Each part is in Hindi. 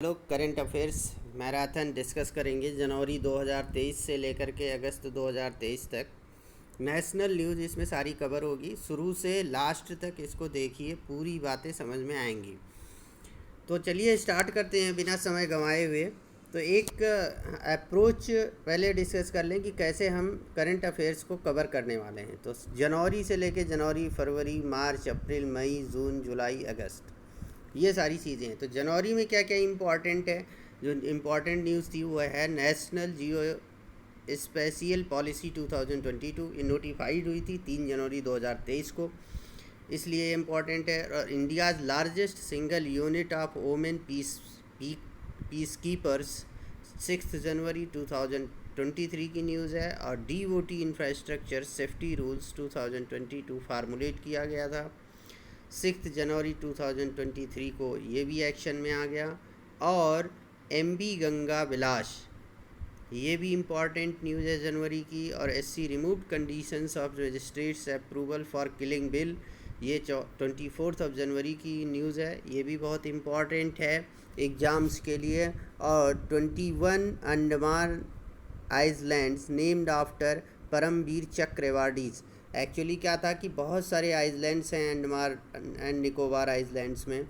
लोग करंट अफेयर्स मैराथन डिस्कस करेंगे जनवरी 2023 से लेकर के अगस्त 2023 तक। नेशनल न्यूज़ इसमें सारी कवर होगी, शुरू से लास्ट तक इसको देखिए, पूरी बातें समझ में आएंगी। तो चलिए स्टार्ट करते हैं बिना समय गंवाए हुए। तो एक अप्रोच पहले डिस्कस कर लें कि कैसे हम करंट अफेयर्स को कवर करने वाले हैं। तो जनवरी से लेकर जनवरी, फरवरी, मार्च, अप्रैल, मई, जून, जुलाई, अगस्त, ये सारी चीज़ें हैं। तो जनवरी में क्या क्या इम्पॉर्टेंट है? जो इम्पॉर्टेंट न्यूज़ थी वो है नेशनल जियो स्पेशियल पॉलिसी 2022। ये नोटिफाइड हुई थी 3 जनवरी 2023 को, इसलिए इम्पॉर्टेंट है। और India's largest single unit of women peace keepers 6 जनवरी 2023 की न्यूज़ है। और DOT infrastructure safety rules 2022 formulate किया गया था 6 जनवरी 2023 को, ये भी एक्शन में आ गया। और MB गंगा विलास, ये भी इम्पॉर्टेंट न्यूज़ है जनवरी की। और SC removed conditions of magistrates approval for killing bill, ये 24 जनवरी की न्यूज़ है, ये भी बहुत इम्पॉर्टेंट है एग्ज़ाम्स के लिए। और 21 Andaman islands named after Paramvir Chakra awardees. Actually क्या था कि बहुत सारे आइसलैंड्स हैं अंडमान एंड निकोबार आइसलैंड्स में,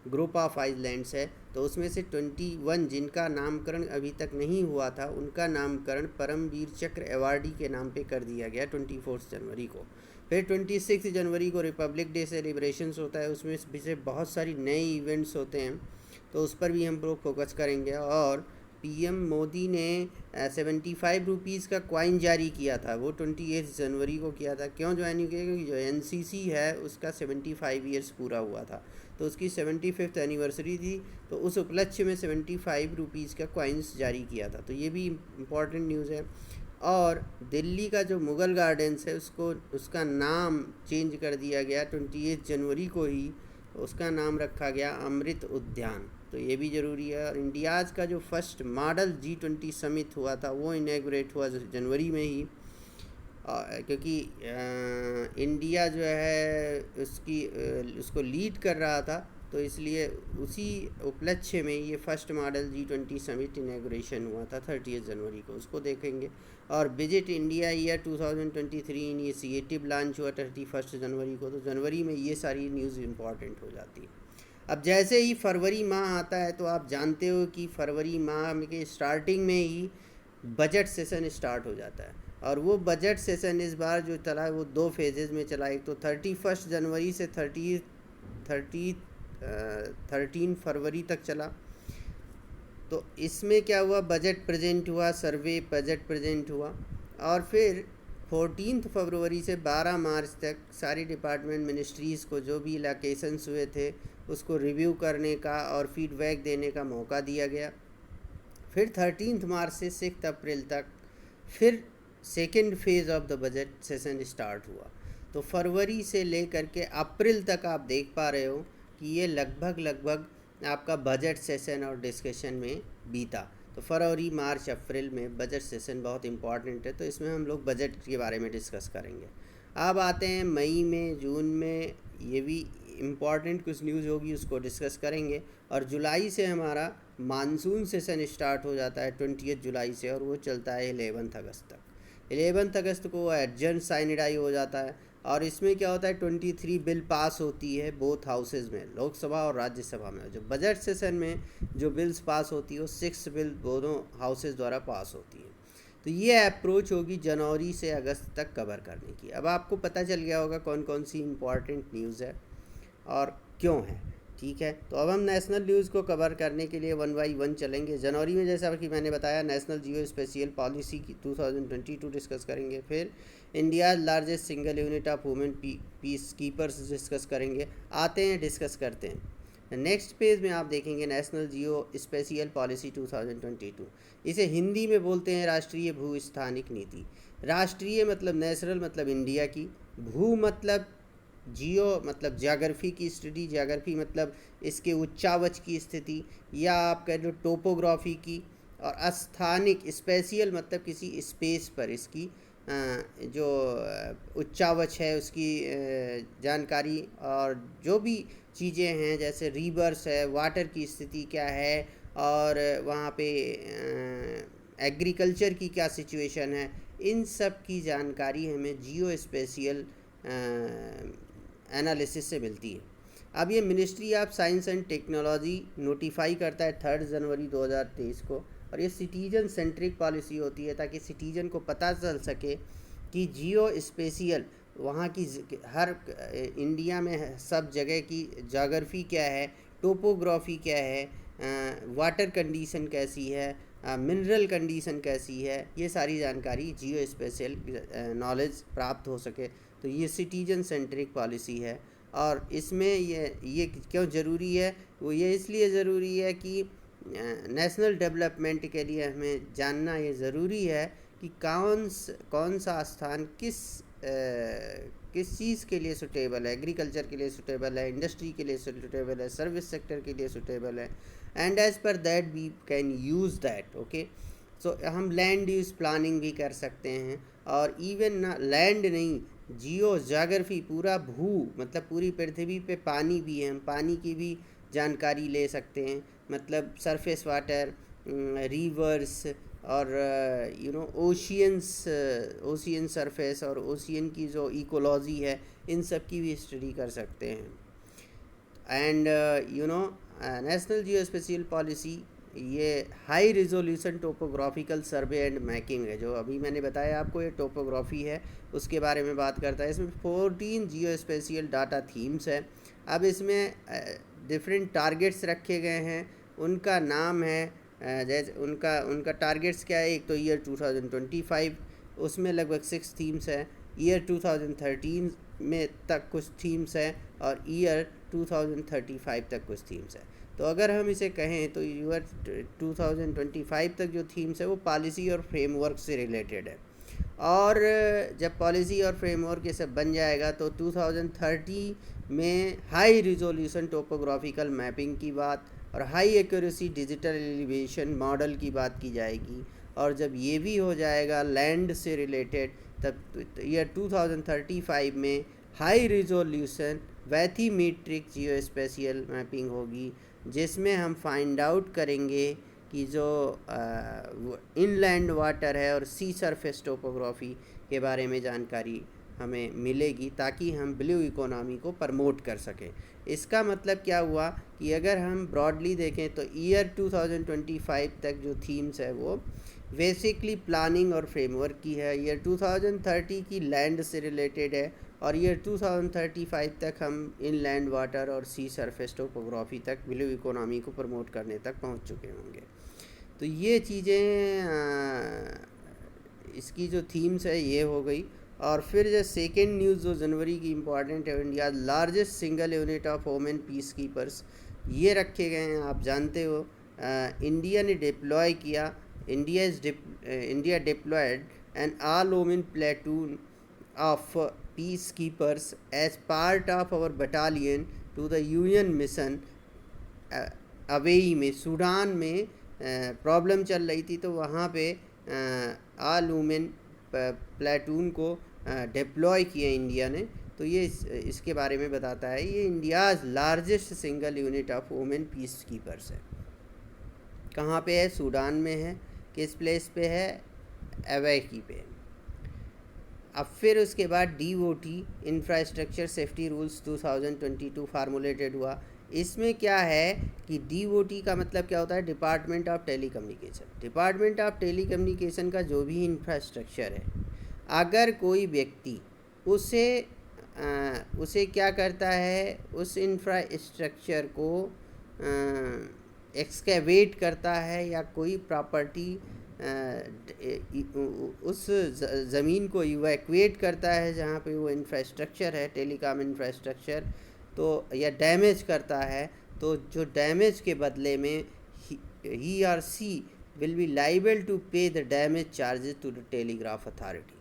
ग्रुप ऑफ आइसलैंड्स है। तो उसमें से 21 जिनका नामकरण अभी तक नहीं हुआ था, उनका नामकरण परमवीर चक्र अवार्डी के नाम पे कर दिया गया 24 जनवरी को। फिर 26 जनवरी को रिपब्लिक डे सेलिब्रेशंस होता है, उसमें से बहुत सारी नए इवेंट्स होते हैं, तो उस पर भी हम लोग फोकस करेंगे। और PM मोदी ने 75 रुपीज़ का कॉइन जारी किया था, वो 28 जनवरी को किया था। क्यों ज्वाइन किया? क्योंकि जो NCC है उसका 75 ईयर्स पूरा हुआ था, तो उसकी 75th एनिवर्सरी थी, तो उस उपलक्ष्य में 75 रुपीज़ का कॉइन्स जारी किया था। तो ये भी इम्पॉर्टेंट न्यूज़ है। और दिल्ली का जो मुग़ल गार्डन्स है उसका नाम चेंज कर दिया गया 28 जनवरी को ही, उसका नाम रखा गया अमृत उद्यान, तो ये भी ज़रूरी है। और इंडियाज़ का जो फर्स्ट मॉडल G20 समिट हुआ था वो इनॉग्रेट हुआ जनवरी में ही, क्योंकि इंडिया जो है उसको लीड कर रहा था, तो इसलिए उसी उपलक्ष्य में ये first model G20 summit inauguration हुआ था 30 जनवरी को, उसको देखेंगे। और visit India year 2023 initiative launch हुआ 31 जनवरी को, तो जनवरी में ये सारी न्यूज़ इम्पॉर्टेंट हो जाती है। अब जैसे ही फरवरी माह आता है, तो आप जानते हो कि फरवरी माह के स्टार्टिंग में ही बजट सेशन स्टार्ट हो जाता है। और वो बजट सेशन इस बार जो चला है वो 2 फेजेज़ में चला। एक तो 31 जनवरी से 13 फरवरी तक चला। तो इसमें क्या हुआ, बजट प्रेजेंट हुआ, सर्वे बजट प्रेजेंट हुआ। और फिर 14 फरवरी से 12 मार्च तक सारी डिपार्टमेंट मिनिस्ट्रीज़ को जो भी इलाकेशंस हुए थे उसको रिव्यू करने का और फीडबैक देने का मौका दिया गया। फिर 13 मार्च से 6 अप्रैल तक फिर second phase of the budget session start हुआ। तो फरवरी से लेकर के अप्रैल तक आप देख पा रहे हो कि ये लगभग आपका बजट सेशन और डिस्कशन में बीता। तो फरवरी, मार्च, अप्रैल में बजट सेशन बहुत इम्पॉर्टेंट है, तो इसमें हम लोग बजट के बारे में डिस्कस करेंगे। अब आते हैं मई में, जून में, ये भी इम्पॉर्टेंट कुछ न्यूज़ होगी, उसको डिस्कस करेंगे। और जुलाई से हमारा मानसून सेशन स्टार्ट हो जाता है 20 जुलाई से, और वो चलता है 11 अगस्त तक। 11 अगस्त को एडजर्न साइनिडाई हो जाता है। और इसमें क्या होता है, 23 बिल पास होती है बोथ हाउसेज में, लोकसभा और राज्यसभा में। जो बजट सेशन में जो बिल्स पास होती है वो 6 बिल दोनों हाउसेज द्वारा पास होती है। तो ये अप्रोच होगी जनवरी से अगस्त तक कवर करने की। अब आपको पता चल गया होगा कौन कौन सी इम्पॉर्टेंट न्यूज़ है और क्यों है, ठीक है। तो अब हम नेशनल न्यूज़ को कवर करने के लिए 1 बाई 1 चलेंगे। जनवरी में जैसा कि मैंने बताया, नेशनल जियो स्पेशियल पॉलिसी की 2022 डिस्कस करेंगे। फिर India largest single unit of women peace keepers discuss करेंगे। आते हैं, डिस्कस करते हैं। नेक्स्ट पेज में आप देखेंगे नेशनल जियो स्पेशियल पॉलिसी 2022। इसे हिंदी में बोलते हैं राष्ट्रीय भू स्थानिक नीति। राष्ट्रीय मतलब नेशनल मतलब इंडिया की, भू मतलब जियो मतलब ज्योग्राफी की स्टडी, ज्योग्राफी मतलब इसके उच्चावच की स्थिति, या आप कह लो टोपोग्राफी की। और स्थानिक स्पेशियल मतलब किसी स्पेस पर इसकी जो उच्चावच है उसकी जानकारी, और जो भी चीज़ें हैं जैसे रिवर्स है, वाटर की स्थिति क्या है, और वहाँ पे एग्रीकल्चर की क्या सिचुएशन है, इन सब की जानकारी हमें जियो स्पेशियल एनालिसिस से मिलती है। अब ये ministry of science and technology notify करता है 3 जनवरी 2023 को, और ये सिटीजन सेंट्रिक पॉलिसी होती है ताकि सिटीजन को पता चल सके कि जियो स्पेशियल वहाँ की हर इंडिया में सब जगह की जोग्राफ़ी क्या है, टोपोग्राफी क्या है, वाटर कंडीशन कैसी है, मिनरल कंडीशन कैसी है, ये सारी जानकारी जियो स्पेशियल नॉलेज प्राप्त हो सके। तो ये सिटीजन सेंट्रिक पॉलिसी है। और इसमें ये क्यों ज़रूरी है, वो ये इसलिए ज़रूरी है कि नेशनल डेवलपमेंट के लिए हमें जानना ये ज़रूरी है कि कौन सा स्थान किस चीज़ के लिए सुटेबल है, एग्रीकल्चर के लिए सुटेबल है, इंडस्ट्री के लिए सुटेबल है, सर्विस सेक्टर के लिए सुटेबल है, and as per that we can use that. Okay, so हम लैंड यूज़ प्लानिंग भी कर सकते हैं। और इवन ना लैंड नहीं, जियो जोग्राफी पूरा मतलब पूरी पृथ्वी पे पानी भी है, हम पानी की भी जानकारी ले सकते हैं। मतलब सरफेस वाटर, रिवर्स और ओशियन सरफेस और ओशियन की जो इकोलॉजी है, इन सब की भी स्टडी कर सकते हैं। And national geospatial policy ये high resolution topographical survey and mapping है, जो अभी मैंने बताया आपको, ये टोपोग्राफी है, उसके बारे में बात करता है। इसमें 14 जियो स्पेशियल डाटा थीम्स है। अब इसमें डिफरेंट टारगेट्स रखे गए हैं, उनका नाम है जैसे उनका टारगेट्स क्या है। एक तो ईयर 2025, उसमें लगभग 6 थीम्स है। ईयर 2013 में तक कुछ थीम्स हैं, और ईयर 2035 तक कुछ थीम्स है। तो अगर हम इसे कहें तो ईयर 2025 तक जो थीम्स है वो पॉलिसी और फ्रेमवर्क से रिलेटेड है। और जब पॉलिसी और फ्रेमवर्क ये सब बन जाएगा तो 2030 में हाई रिजोल्यूशन टोपोग्राफिकल मैपिंग की बात और high accuracy digital elevation model की बात की जाएगी। और जब ये भी हो जाएगा लैंड से रिलेटेड, तब ईयर 2035 में हाई रिजोल्यूशन वैथीमेट्रिक जियो स्पेशियल मैपिंग होगी, जिसमें हम फाइंड आउट करेंगे कि जो इनलैंड वाटर है और सी सरफेस टोपोग्राफी के बारे में जानकारी हमें मिलेगी, ताकि हम ब्लू इकोनॉमी को प्रमोट कर सकें। इसका मतलब क्या हुआ कि अगर हम ब्रॉडली देखें तो ईयर 2025 तक जो थीम्स है वो बेसिकली प्लानिंग और फ्रेमवर्क की है। ईयर 2030 की लैंड से रिलेटेड है, और ईयर 2035 तक हम इनलैंड वाटर और सी सरफेस टोपोग्राफी तक ब्लू इकोनॉमी को प्रमोट करने तक पहुंच चुके होंगे। तो ये चीज़ें इसकी जो थीम्स है ये हो गई। और फिर जो सेकेंड न्यूज़ जो जनवरी की इम्पॉर्टेंट है, India largest single unit of women peace keepers ये रखे गए हैं। आप जानते हो इंडिया ने डिप्लॉय किया, India deployed an all women platoon of peacekeepers as part of our battalion to the UN mission अवेई में, सूडान में प्रॉब्लम चल रही थी, तो वहाँ पे ऑल वुमेन प्लेटून को डिप्लॉय किया इंडिया ने। तो ये इसके बारे में बताता है। ये India's largest single unit of women peace keepers है। कहाँ पे है? सूडान में है। किस प्लेस पे है? अवेई पे। अब फिर उसके बाद DOT infrastructure safety rules 2022 formulated हुआ। इसमें क्या है कि DOT का मतलब क्या होता है? Department of telecommunication. Department of telecommunication का जो भी इंफ्रास्ट्रक्चर है, अगर कोई व्यक्ति उसे क्या करता है, उस इंफ्रास्ट्रक्चर को एक्सकेवेट करता है या कोई प्रॉपर्टी उस ज़मीन को इवैक्यूएट करता है जहाँ पे वो इंफ्रास्ट्रक्चर है, टेलीकॉम इंफ्रास्ट्रक्चर, तो या डैमेज करता है, तो जो डैमेज के बदले में ही और she will be liable to pay the damage charges to the telegraph authority.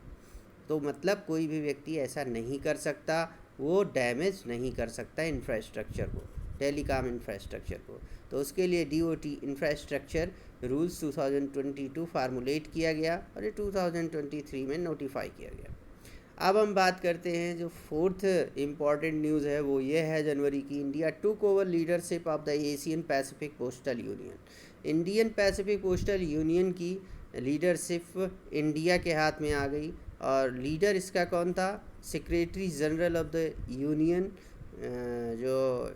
तो मतलब कोई भी व्यक्ति ऐसा नहीं कर सकता, वो डैमेज नहीं कर सकता इंफ्रास्ट्रक्चर को, टेलीकॉम इंफ्रास्ट्रक्चर को। तो उसके लिए DOT इंफ्रास्ट्रक्चर रूल्स 2022 फार्मूलेट किया गया और ये 2023 में नोटिफाई किया गया। अब हम बात करते हैं जो फोर्थ इम्पॉर्टेंट न्यूज़ है, वो ये है जनवरी की। India took over leadership of the Asian Pacific postal union. Indian Pacific postal union की लीडरशिप इंडिया के हाथ में आ गई, और लीडर इसका कौन था? Secretary general of the union, जो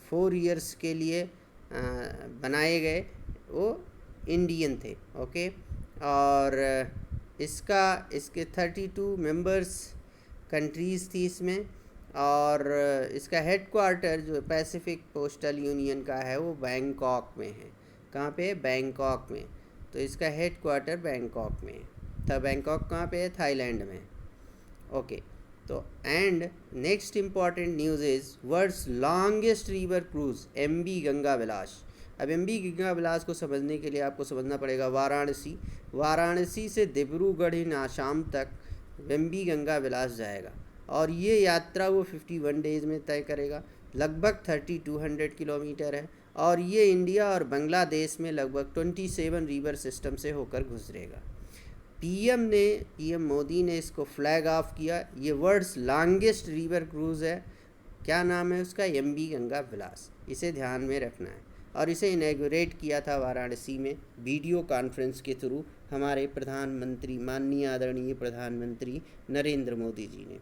4 ईयर्स के लिए बनाए गए, वो इंडियन थे। ओके, और इसके 32 मेंबर्स कंट्रीज़ थी इसमें, और इसका हेडक्वार्टर जो पैसिफिक पोस्टल यूनियन का है वो बैंकॉक में है। कहाँ पे? बैंकॉक में। तो इसका हेडक्वार्टर बैंकॉक में था। बैंकॉक कहाँ पे है? थाईलैंड में। ओके, तो and next important news is world's longest river cruise MB Ganga Vilas. अब एमबी गंगा विलास को समझने के लिए आपको समझना पड़ेगा वाराणसी से डिब्रूगढ़ इन आसाम तक एमबी गंगा विलास जाएगा, और ये यात्रा वो 51 डेज़ में तय करेगा। लगभग 3200 किलोमीटर है, और ये इंडिया और बांग्लादेश में लगभग 27 रिवर सिस्टम से होकर गुजरेगा। पीएम मोदी ने इसको फ्लैग ऑफ किया। ये वर्ल्ड्स लॉन्गेस्ट रिवर क्रूज़ है। क्या नाम है उसका? एमबी गंगा विलास। इसे ध्यान में रखना है। और इसे इनैगोरेट किया था वाराणसी में वीडियो कॉन्फ्रेंस के थ्रू हमारे प्रधानमंत्री, माननीय आदरणीय प्रधानमंत्री नरेंद्र मोदी जी ने।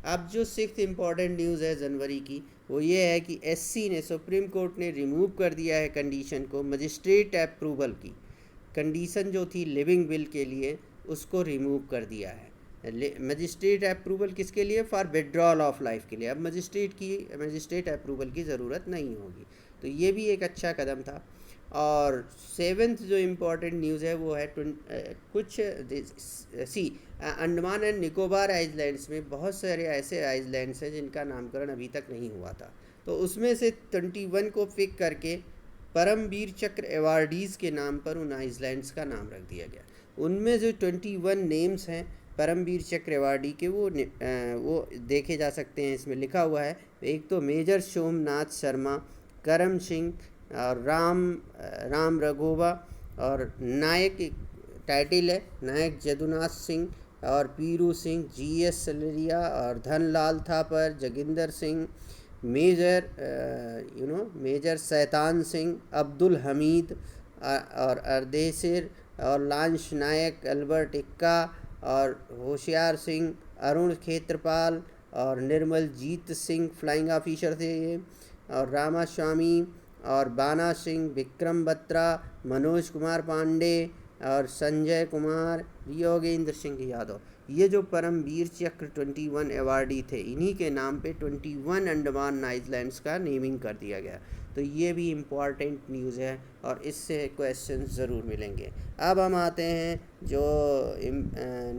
अब जो 6th इम्पॉर्टेंट न्यूज़ है जनवरी की, वो ये है कि एससी ने, सुप्रीम कोर्ट ने रिमूव कर दिया है कंडीशन को, मजिस्ट्रेट अप्रूवल की कंडीशन जो थी लिविंग विल के लिए, उसको रिमूव कर दिया है। मजिस्ट्रेट अप्रूवल किसके लिए? फॉर विड्रॉल ऑफ लाइफ के लिए। अब मजिस्ट्रेट अप्रूवल की ज़रूरत नहीं होगी। तो ये भी एक अच्छा कदम था। और 7th जो इम्पोर्टेंट न्यूज़ है वो है अंडमान एंड निकोबार आइलैंड्स में बहुत सारे ऐसे आइलैंड्स हैं जिनका नामकरण अभी तक नहीं हुआ था। तो उसमें से 21 को पिक करके परमवीर चक्र अवार्डीज़ के नाम पर उन आइलैंड्स का नाम रख दिया गया। उनमें जो 21 नेम्स हैं परमवीर चक्र अवार्डी के, वो देखे जा सकते हैं। इसमें लिखा हुआ है, एक तो मेजर सोमनाथ शर्मा, करम सिंह और राम रघोवा, और नायक टाइटल है नायक जदुनाथ सिंह और पीरू सिंह, जीएस सलरिया और धनलाल थापर, जोगिंदर सिंह, मेजर शैतान सिंह, अब्दुल हमीद और अर्देसिर और लांश नायक, अल्बर्ट इक्का और होशियार सिंह, अरुण खेत्रपाल और निर्मल जीत सिंह फ्लाइंग ऑफिसर थे ये, और रामास्वामी और बाना सिंह, विक्रम बत्रा, मनोज कुमार पांडे और संजय कुमार, योगेंद्र सिंह यादव। ये जो परमवीर चक्र 21 अवार्डी थे, इन्हीं के नाम पे 21 अंडमान आइलैंड्स का नेमिंग कर दिया गया। तो ये भी इम्पॉर्टेंट न्यूज़ है और इससे क्वेश्चन ज़रूर मिलेंगे। अब हम आते हैं जो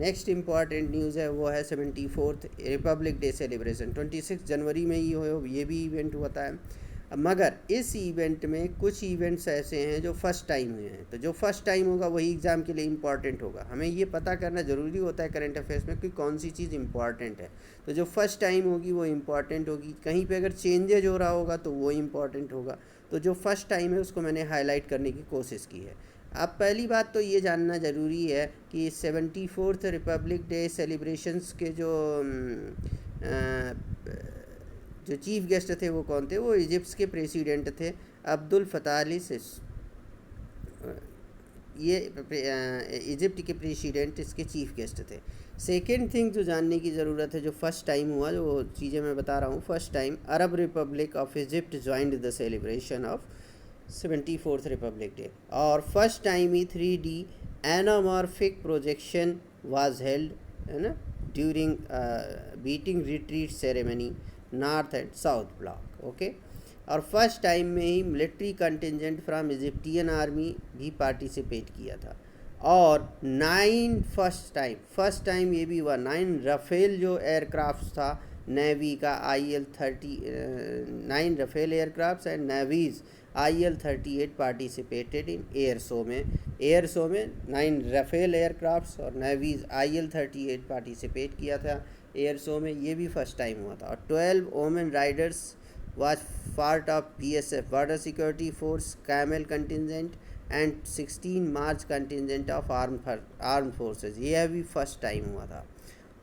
नेक्स्ट इम्पॉर्टेंट न्यूज़ है, वो है 74th रिपब्लिक डे सेलिब्रेशन। 26 जनवरी में ये भी इवेंट होता है। मगर इस इवेंट में कुछ इवेंट्स ऐसे हैं जो फर्स्ट टाइम हुए हैं। तो जो फर्स्ट टाइम होगा वही एग्ज़ाम के लिए इम्पॉर्टेंट होगा। हमें ये पता करना ज़रूरी होता है करंट अफेयर्स में कि कौन सी चीज़ इम्पॉर्टेंट है। तो जो फर्स्ट टाइम होगी वो इम्पॉर्टेंट होगी। कहीं पे अगर चेंजेज हो रहा होगा तो वो इम्पॉर्टेंट होगा। तो जो फर्स्ट टाइम है उसको मैंने हाईलाइट करने की कोशिश की है। अब पहली बात तो ये जानना ज़रूरी है कि 74th रिपब्लिक डे सेलिब्रेशंस के जो चीफ गेस्ट थे वो कौन थे? वो इजिप्ट के प्रेसिडेंट थे अब्दुल फताह अली सिसी। ये इजिप्ट के प्रेसिडेंट इसके चीफ गेस्ट थे। सेकेंड थिंग जो जानने की ज़रूरत है, जो फर्स्ट टाइम हुआ, जो चीज़ें मैं बता रहा हूँ। First time Arab Republic of Egypt joined the celebration of 74th Republic Day. और फर्स्ट टाइम ही 3D anamorphic projection was held, है ना, during Beating Retreat ceremony North and South Block. Okay, और फर्स्ट टाइम में ही military contingent from Egyptian army भी पार्टिसिपेट किया था। और 9 फर्स्ट टाइम ये भी हुआ 9 राफेल जो एयरक्राफ्ट था नेवी का, IL-39 Rafale aircraft and navy's IL-38 participated in air show में 9 राफेल एयरक्राफ्ट और नेवीज IL-38 पार्टिसिपेट किया था एयर शो में। ये भी फर्स्ट टाइम हुआ था। और 12 women Riders was part of BSF border security force camel contingent and 16 March contingent of arm forces. ये भी फर्स्ट टाइम हुआ था।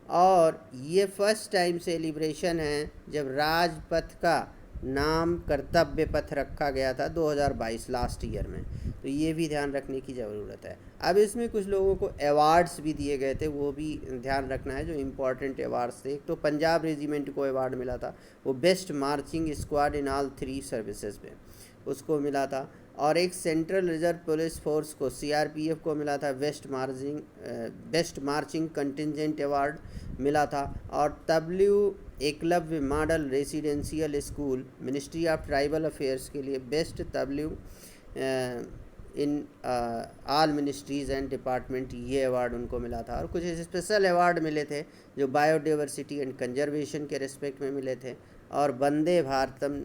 और ये फर्स्ट टाइम सेलिब्रेशन है जब राजपथ का नाम कर्तव्य पथ रखा गया था 2022 लास्ट ईयर में, तो ये भी ध्यान रखने की ज़रूरत है। अब इसमें कुछ लोगों को अवार्ड्स भी दिए गए थे, वो भी ध्यान रखना है जो इम्पोर्टेंट अवार्ड्स थे। एक तो पंजाब रेजिमेंट को अवार्ड मिला था, वो best marching squad in all 3 services में उसको मिला था। और एक सेंट्रल रिजर्व पुलिस फोर्स को सीआरपीएफ को मिला था बेस्ट मार्चिंग कंटिजेंट अवार्ड मिला था। और W Eklavya model residential school ministry of tribal affairs के लिए best W in all ministries and department, ये अवार्ड उनको मिला था। और कुछ स्पेशल अवार्ड मिले थे जो बायोडाइवर्सिटी एंड कंजर्वेशन के रिस्पेक्ट में मिले थे। और वंदे भारतम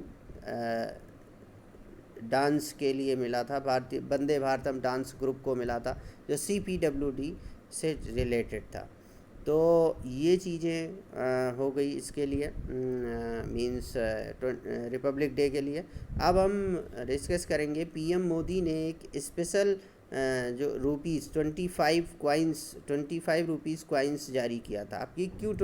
डांस के लिए मिला था, भारतीय वंदे भारतम डांस ग्रुप को मिला था जो CPWD से रिलेटेड था। तो ये चीज़ें हो गई इसके लिए, मींस रिपब्लिक डे के लिए। अब हम डिस्कस करेंगे, PM मोदी ने एक स्पेशल जो रुपीज़ 25 रुपीज़ कॉइन्स जारी किया था। आपकी क्यों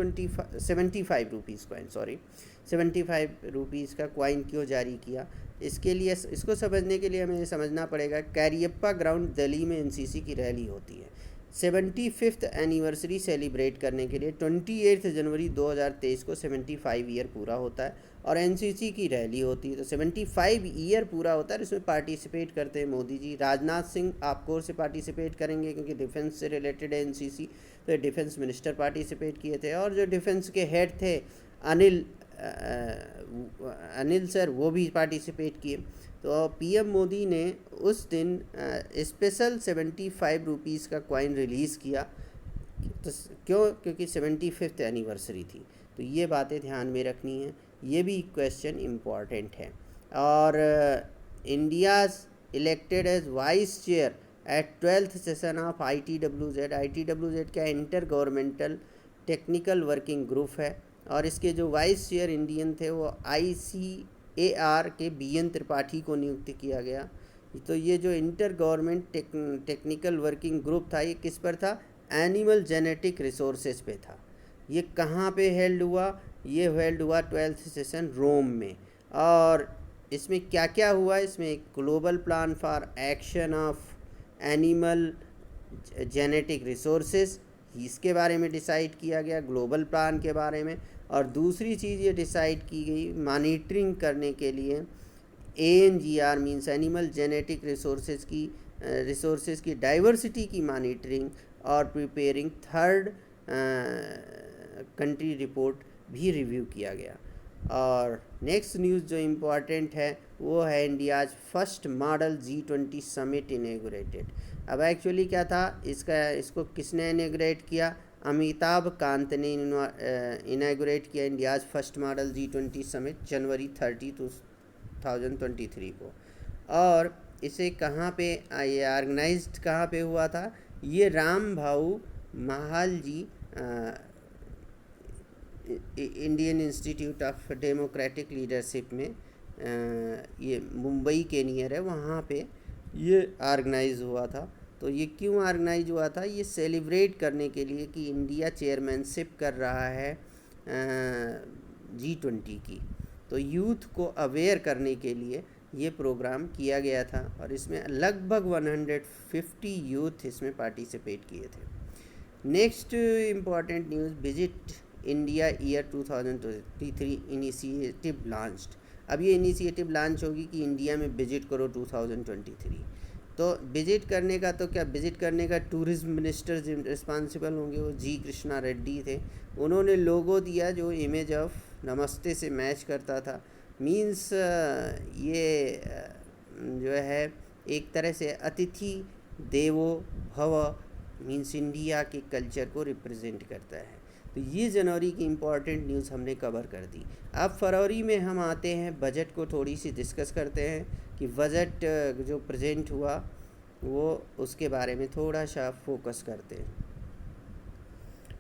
75 रुपीज़ कॉइन, सॉरी 75 रुपीज़ का कॉइन क्यों जारी किया, इसके लिए, इसको समझने के लिए हमें समझना पड़ेगा कैरियप्पा ग्राउंड दिल्ली में NCC की रैली होती है। 75th एनिवर्सरी सेलिब्रेट करने के लिए 28 जनवरी 2023 को 75 ईयर पूरा होता है और NCC की रैली होती है। तो 75 ईयर पूरा होता है, इसमें पार्टिसिपेट करते हैं मोदी जी। राजनाथ सिंह आपको से पार्टिसिपेट करेंगे क्योंकि डिफेंस से रिलेटेड है NCC, तो डिफेंस मिनिस्टर पार्टिसिपेट किए थे। और जो डिफेंस के हेड थे अनिल सर, वो भी पार्टिसिपेट किए। तो PM मोदी ने उस दिन स्पेशल 75 रुपीज़ का कॉइन रिलीज़ किया। तो क्यों? क्योंकि 75th एनिवर्सरी थी। तो ये बातें ध्यान में रखनी है, ये भी क्वेश्चन इम्पॉर्टेंट है। और India's elected as vice chair at 12th session of ITWZ। ITWZ क्या, intergovernmental technical working group है, और इसके जो वाइस चेयर इंडियन थे वो ICAR के BN त्रिपाठी को नियुक्त किया गया। तो ये जो inter government technical working group था, ये किस पर था? एनिमल जेनेटिक रिसोर्सेज पे था। ये कहाँ पे हेल्ड हुआ? ये हेल्ड हुआ 12th सेशन रोम में। और इसमें क्या क्या हुआ? इसमें एक global plan for action of animal genetic resources, इसके बारे में डिसाइड किया गया, ग्लोबल प्लान के बारे में। और दूसरी चीज़ ये डिसाइड की गई मॉनिटरिंग करने के लिए ANGR means animal genetic resources की डाइवर्सिटी की मॉनिटरिंग और प्रिपेयरिंग थर्ड कंट्री रिपोर्ट भी रिव्यू किया गया। और नेक्स्ट न्यूज़ जो इम्पॉर्टेंट है वो है India's first model G20 summit inaugurated. अब एक्चुअली क्या था इसको किसने इनेगोरेट किया? अमिताभ कांत ने इनेगोरेट किया India's first model G20 summit January 30, 2023 को। और इसे कहाँ पे ये ऑर्गेनाइज्ड कहाँ पे हुआ था? ये Ram Bhau Mhalgi Indian Institute of Democratic Leadership में, ये मुंबई के नियर है, वहाँ पे ये ऑर्गेनाइज हुआ था। तो ये क्यों ऑर्गेनाइज हुआ था? ये सेलिब्रेट करने के लिए कि इंडिया चेयरमैनशिप कर रहा है G20 की। तो यूथ को अवेयर करने के लिए ये प्रोग्राम किया गया था और इसमें लगभग 150 यूथ इसमें पार्टिसिपेट किए थे। Next important news, visit India year 2023 initiative launched. अब ये इनिशिएटिव लॉन्च होगी कि इंडिया में विजिट करो 2023। तो विजिट करने का, तो क्या विजिट करने का टूरिज्म मिनिस्टर रिस्पॉन्सिबल होंगे, वो G कृष्णा रेड्डी थे। उन्होंने लोगो दिया जो इमेज ऑफ नमस्ते से मैच करता था। मीन्स ये जो है एक तरह से अतिथि देवो भव, मीन्स इंडिया के कल्चर को रिप्रेजेंट करता है। तो ये जनवरी की इम्पॉर्टेंट न्यूज़ हमने कवर कर दी। अब फरवरी में हम आते हैं, बजट को थोड़ी सी डिस्कस करते हैं कि बजट जो प्रेजेंट हुआ वो उसके बारे में थोड़ा सा फोकस करते हैं।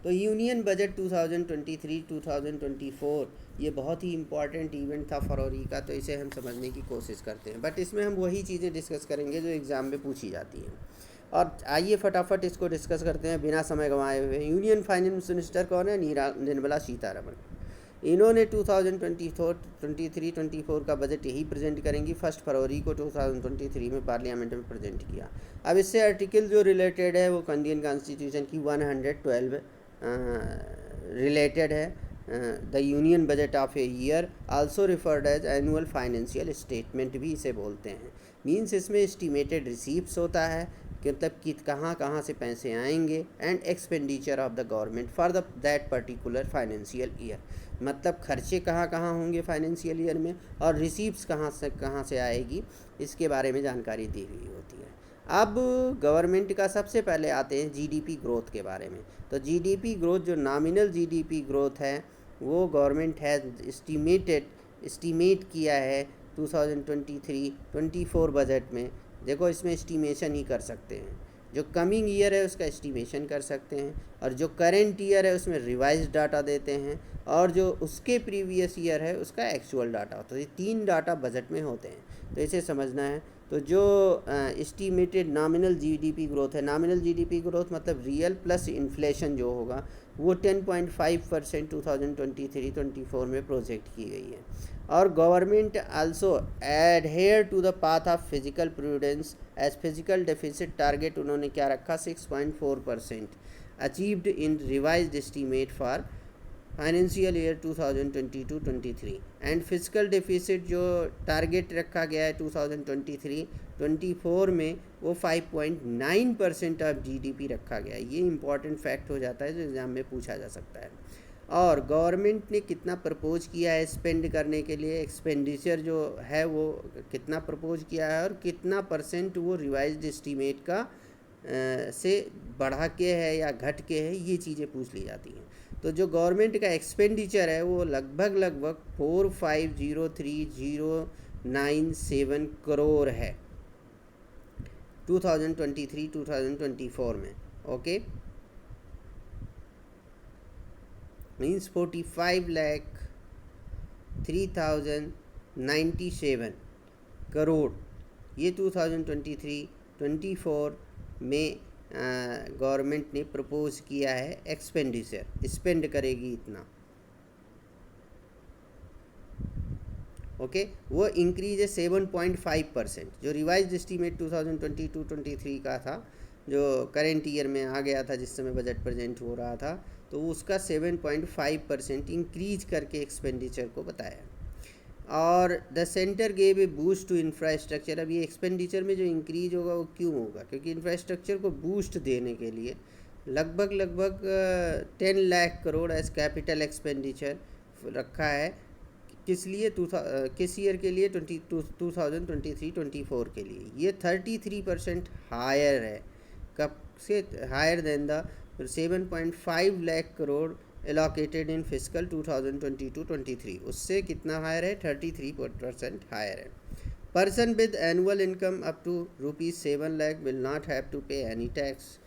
तो यूनियन बजट 2023-2024 ये बहुत ही इम्पॉर्टेंट इवेंट था फरवरी का, तो इसे हम समझने की कोशिश करते हैं। बट इसमें हम वही चीज़ें डिस्कस करेंगे जो एग्ज़ाम में पूछी जाती हैं। और आइए फटाफट इसको डिस्कस करते हैं बिना समय गंवाए हुए। यूनियन फाइनेंस मिनिस्टर कौन है? निर्मला सीतारमण। इन्होंने 2023-24 का बजट यही प्रेजेंट करेंगी, 1 फरवरी को 2023 में पार्लियामेंट में प्रेजेंट किया। अब इससे आर्टिकल जो रिलेटेड है वो इंडियन कॉन्स्टिट्यूशन की 112 रिलेटेड है। The union budget of a year also referred as annual financial statement भी इसे बोलते हैं। मीन्स इसमें एस्टिमेटेड रिसीप्स होता है कि मतलब कि कहाँ कहाँ से पैसे आएंगे, and expenditure of the government for the that particular financial year, मतलब खर्चे कहाँ कहाँ होंगे फाइनेंशियल ईयर में, और रिसीप्स कहाँ से आएगी, इसके बारे में जानकारी दी हुई होती है। अब गवर्नमेंट का सबसे पहले आते हैं जीडीपी ग्रोथ के बारे में। तो जीडीपी ग्रोथ, जो नॉमिनल जीडीपी ग्रोथ है, वो गवर्नमेंट हैज़ एस्टीमेट किया है 2023-24 बजट में। देखो, इसमें एस्टीमेशन ही कर सकते हैं, जो कमिंग ईयर है उसका एस्टीमेशन कर सकते हैं, और जो करेंट ईयर है उसमें रिवाइज डाटा देते हैं, और जो उसके प्रीवियस ईयर है उसका एक्चुअल डाटा होता है। ये 3 डाटा बजट में होते हैं, तो इसे समझना है। तो जो एस्टीमेटेड नॉमिनल जीडीपी ग्रोथ है, नॉमिनल जीडीपी ग्रोथ मतलब रियल प्लस इन्फ्लेशन जो होगा, वो 10.5% 2023-24 में प्रोजेक्ट की गई है। और government also adhere to the path of fiscal prudence as fiscal deficit target उन्होंने क्या रखा, 6.4% achieved in revised estimate for financial year 2022-23, and fiscal deficit जो टारगेट रखा गया है 2023-24 में, वो 5.9% ऑफ जीडीपी रखा गया है। ये इंपॉर्टेंट फैक्ट हो जाता है जो एग्ज़ाम में पूछा जा सकता है। और गवर्नमेंट ने कितना प्रपोज किया है स्पेंड करने के लिए, एक्सपेंडिचर जो है वो कितना प्रपोज किया है, और कितना % वो रिवाइज्ड एस्टीमेट का से बढ़ा के है या घट के है, ये चीज़ें पूछ ली जाती हैं। तो जो गवर्नमेंट का एक्सपेंडिचर है वो लगभग 4503097 करोड़ है 2023-2024 में। ओके, मीन्स 45,03,097 करोड़ ये 2023-24 में गवर्नमेंट ने प्रपोज किया है एक्सपेंडिचर, स्पेंड करेगी इतना। ओके, वो इंक्रीज है 7.5%। जो रिवाइज्ड एस्टीमेट 2022-23 का था, जो करेंट ईयर में आ गया था जिस समय बजट प्रेजेंट हो रहा था, तो उसका 7.5% इंक्रीज करके एक्सपेंडिचर को बताया। और the centre gave a boost to infrastructure. अब ये एक्सपेंडिचर में जो इंक्रीज होगा वो क्यों होगा, क्योंकि इंफ्रास्ट्रक्चर को बूस्ट देने के लिए लगभग 10 lakh crore as capital expenditure रखा है। किस लिए, किस ईयर के लिए, 2023-24 के लिए। ये 33% हायर है, कब से higher than the 7.5 lakh crore allocated in physical 2022-23, उससे कितना हायर है, 33% हायर है। Person with annual income up to ₹7 lakh will not have to pay any tax.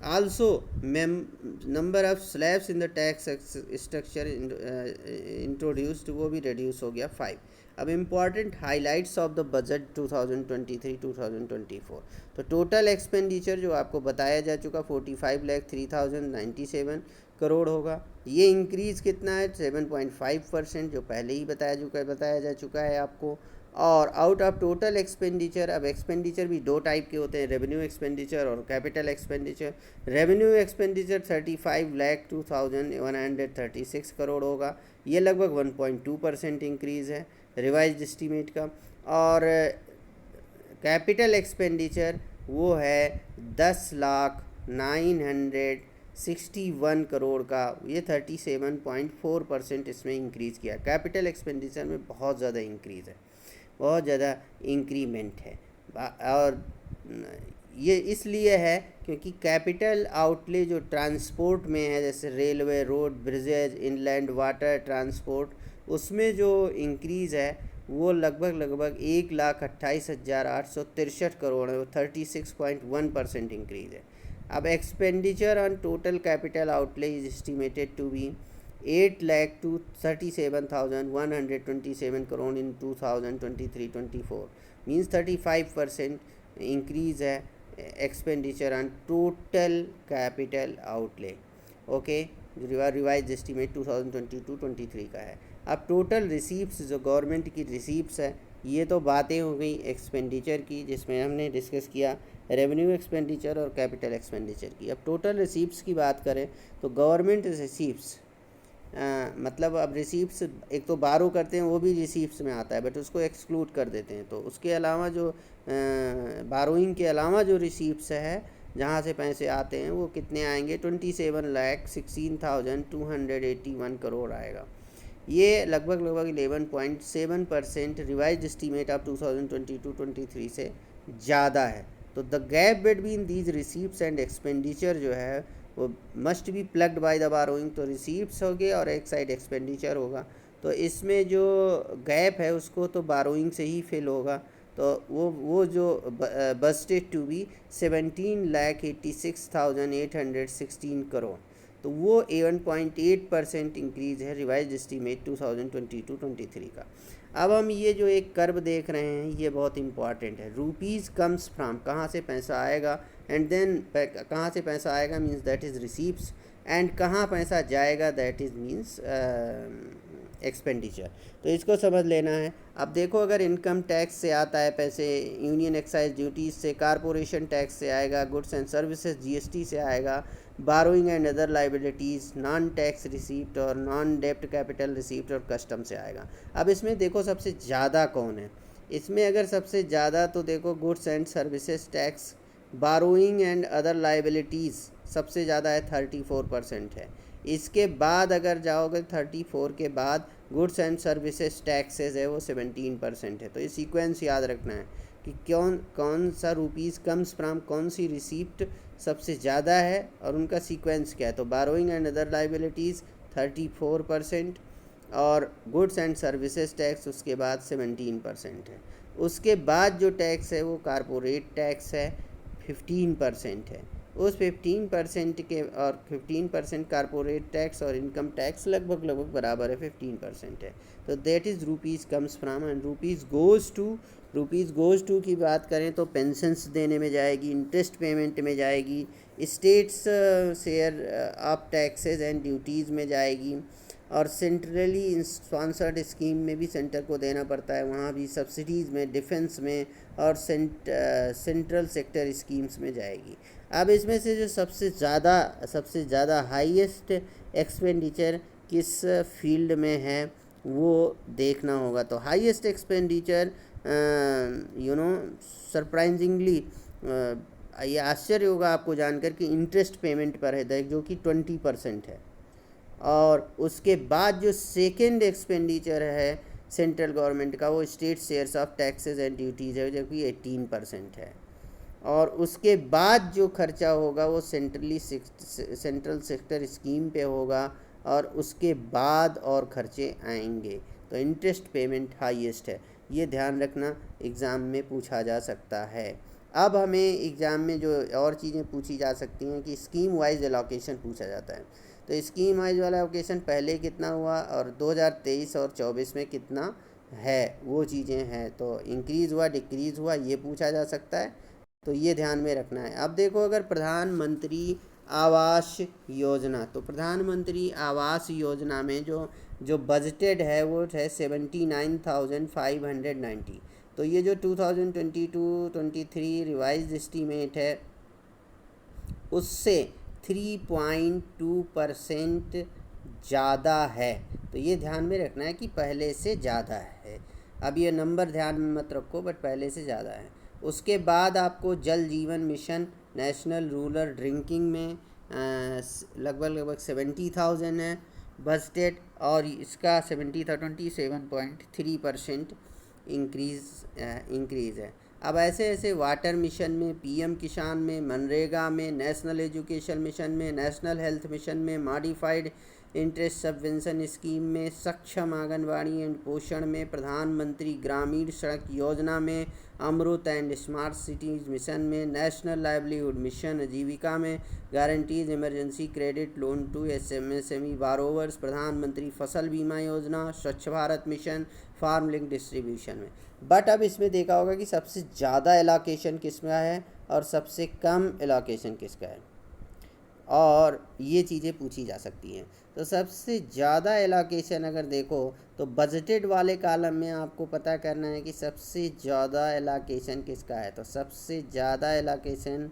Also number of slabs in the tax structure introduced, वो भी रिड्यूस हो गया 5। अब important highlights of the budget 2023-2024। तो टोटल एक्सपेंडिचर जो आपको बताया जा चुका 45,03,097 करोड़ होगा। ये इंक्रीज़ कितना है, 7.5%, जो पहले ही बताया जा चुका है आपको। और आउट ऑफ टोटल एक्सपेंडिचर, अब एक्सपेंडिचर भी 2 टाइप के होते हैं, रेवेन्यू एक्सपेंडिचर और capital expenditure. Revenue expenditure 35,02,136 crore होगा, ये लगभग 1.2% इंक्रीज़ है रिवाइज्ड एस्टीमेट का। और कैपिटल एक्सपेंडिचर वो है 10,09,61 करोड़ का, ये 37.4% इसमें इंक्रीज़ किया। कैपिटल एक्सपेंडिचर में बहुत ज़्यादा इंक्रीज़ है, बहुत ज़्यादा इंक्रीमेंट है। और ये इसलिए है क्योंकि कैपिटल आउटले जो ट्रांसपोर्ट में है, जैसे railway, road, bridges, inland water transport, उसमें जो इंक्रीज़ है वो लगभग 1,28,863 करोड़ है, वो 36.1% इंक्रीज़ है। अब expenditure on total capital outlay is estimated to be 8,37,127 crore in 2023-24, means 35% increase है expenditure on total capital outlay. Okay, revise estimate 2022-23 का है। अब टोटल रिसीप्स जो गवर्नमेंट की रिसीप्स है, ये तो बातें हो गई एक्सपेंडिचर की, जिसमें हमने डिस्कस किया रेवेन्यू एक्सपेंडिचर और कैपिटल एक्सपेंडिचर की। अब टोटल रिसीप्स की बात करें तो गवर्नमेंट रिसीप्स मतलब अब रिसीप्स एक तो बारो करते हैं वो भी रिसीप्स में आता है, बट उसको एक्सक्लूड कर देते हैं। तो उसके अलावा जो बारोइंग के अलावा जो रिसीप्स है जहाँ से पैसे आते हैं वो कितने आएंगे, 27,16,281 करोड़ आएगा। ये लगभग 11.7% रिवाइज एस्टीमेट ऑफ 2022-23 से ज़्यादा है। तो the gap between these receipts and expenditure जो है वो must be plugged by the borrowing. तो रिसीप्स हो गए और एक साइड एक्सपेंडिचर होगा, तो इसमें जो गैप है उसको तो बारोइंग से ही फिल होगा। तो वो जो बजटेड टू बी 17,86,816 करोड़, तो वो 11.8% इंक्रीज़ है रिवाइज एस्टीमेट 2022-23 का। अब हम ये जो एक कर्व देख रहे हैं ये बहुत इंपॉर्टेंट है। रूपीज़ कम्स फ्राम, कहाँ से पैसा आएगा, एंड देन कहाँ से पैसा आएगा means that is receipts, and कहाँ पैसा जाएगा दैट इज़ मीन्स एक्सपेंडिचर। तो इसको समझ लेना है। अब देखो अगर इनकम टैक्स से आता है पैसे, यूनियन एक्साइज ड्यूटीज़ से, कारपोरेशन टैक्स से आएगा, गुड्स एंड सर्विसेज जीएसटी से आएगा, burrowing and other liabilities, non tax receipt और नॉन डेप्ट कैपिटल रिसीप्ट और कस्टम से आएगा। अब इसमें देखो सबसे ज़्यादा कौन है, इसमें अगर सबसे ज़्यादा तो देखो goods and services tax, burrowing and other liabilities सबसे ज़्यादा है, 34% है। इसके बाद अगर जाओगे 34 के बाद गुड्स एंड सर्विसेज टैक्सेस है वो 17% है। तो ये सीक्वेंस याद रखना है कि कौन सा रुपीज़ कम्स फ्राम, कौन सी रिसीप्ट सबसे ज़्यादा है और उनका सीक्वेंस क्या है। तो बारोइंग एंड अदर लाइबिलिटीज़ 34% और गुड्स एंड सर्विसेज टैक्स उसके बाद 17% है। उसके बाद जो टैक्स है वो कारपोरेट टैक्स है, 15% है। उस 15% के और 15% कारपोरेट टैक्स और इनकम टैक्स लगभग बराबर है, 15% है। तो that is rupees comes from. And rupees goes to की बात करें तो पेंशन्स देने में जाएगी, इंटरेस्ट पेमेंट में जाएगी, states share of taxes and duties में जाएगी, और सेंट्रली स्पॉन्सर्ड स्कीम में भी सेंटर को देना पड़ता है, वहाँ भी सब्सिडीज़ में, डिफेंस में और सेंट्रल सेक्टर स्कीम्स में जाएगी। अब इसमें से जो सबसे ज़्यादा हाईएस्ट एक्सपेंडिचर किस फील्ड में है वो देखना होगा। तो हाईएस्ट एक्सपेंडिचर सरप्राइजिंगली ये आश्चर्य होगा आपको जानकर कि इंटरेस्ट पेमेंट पर है, जो कि 20% है। और उसके बाद जो सेकेंड एक्सपेंडिचर है सेंट्रल गवर्नमेंट का वो state shares of taxes and duties है, जो कि 18% है। और उसके बाद जो खर्चा होगा वो सेंट्रल सेक्टर स्कीम पे होगा, और उसके बाद और खर्चे आएंगे। तो इंटरेस्ट पेमेंट हाईएस्ट है, ये ध्यान रखना, एग्ज़ाम में पूछा जा सकता है। अब हमें एग्ज़ाम में जो और चीज़ें पूछी जा सकती हैं कि स्कीम वाइज एलोकेशन पूछा जाता है। तो स्कीम वाइज वाला एलोकेशन पहले कितना हुआ और 2023 और 24 में कितना है, वो चीज़ें हैं। तो इंक्रीज़ हुआ, डिक्रीज़ हुआ, ये पूछा जा सकता है। तो ये ध्यान में रखना है। अब देखो अगर प्रधानमंत्री आवास योजना, तो प्रधानमंत्री आवास योजना में जो बजटेड है वो है 79,590। तो ये जो 2022-23 रिवाइज एस्टीमेट है उससे 3.2% ज़्यादा है। तो ये ध्यान में रखना है कि पहले से ज़्यादा है। अब ये नंबर ध्यान में मत रखो, बट पहले से ज़्यादा है। उसके बाद आपको जल जीवन मिशन नेशनल रूरल ड्रिंकिंग में लगभग 70,000 है बजटेड, और इसका 27.3% इंक्रीज़ है। अब ऐसे वाटर मिशन में, पीएम किसान में, मनरेगा में, नेशनल एजुकेशन मिशन में, नेशनल हेल्थ मिशन में, मॉडिफाइड इंटरेस्ट सबवेंशन स्कीम में, सक्षम आंगनबाड़ी एंड पोषण में, प्रधानमंत्री ग्रामीण सड़क योजना में, Amrut and smart cities mission में, नेशनल लाइवलीहुड मिशन आजीविका में, guarantees emergency credit loan to MSME borrowers, प्रधानमंत्री फसल बीमा योजना, Swachh Bharat mission, farm link distribution में। बट अब इसमें देखा होगा कि सबसे ज़्यादा एलोकेशन किसका है और सबसे कम एलोकेशन किसका है। और ये चीज़ें पूछी जा सकती हैं। तो सबसे ज़्यादा एलोकेशन अगर देखो तो बजटेड वाले कॉलम में आपको पता करना है कि सबसे ज़्यादा एलोकेशन किसका है। तो सबसे ज़्यादा एलोकेशन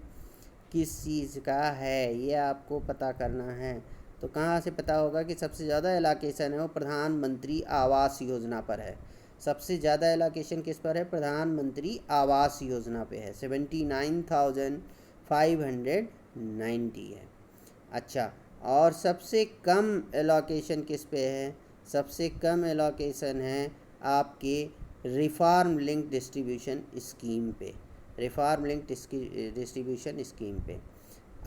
किस चीज़ का है ये आपको पता करना है। तो कहाँ से पता होगा कि सबसे ज़्यादा एलोकेशन है वो प्रधानमंत्री आवास योजना पर है। सबसे ज़्यादा एलोकेशन किस पर है? प्रधानमंत्री आवास योजना पे है, 79,590 है। अच्छा, और सबसे कम एलोकेशन किस पे है? सबसे कम एलोकेशन है आपके रिफॉर्म लिंक डिस्ट्रीब्यूशन स्कीम पे, रिफॉर्म लिंक डिस्ट्रीब्यूशन स्कीम पे।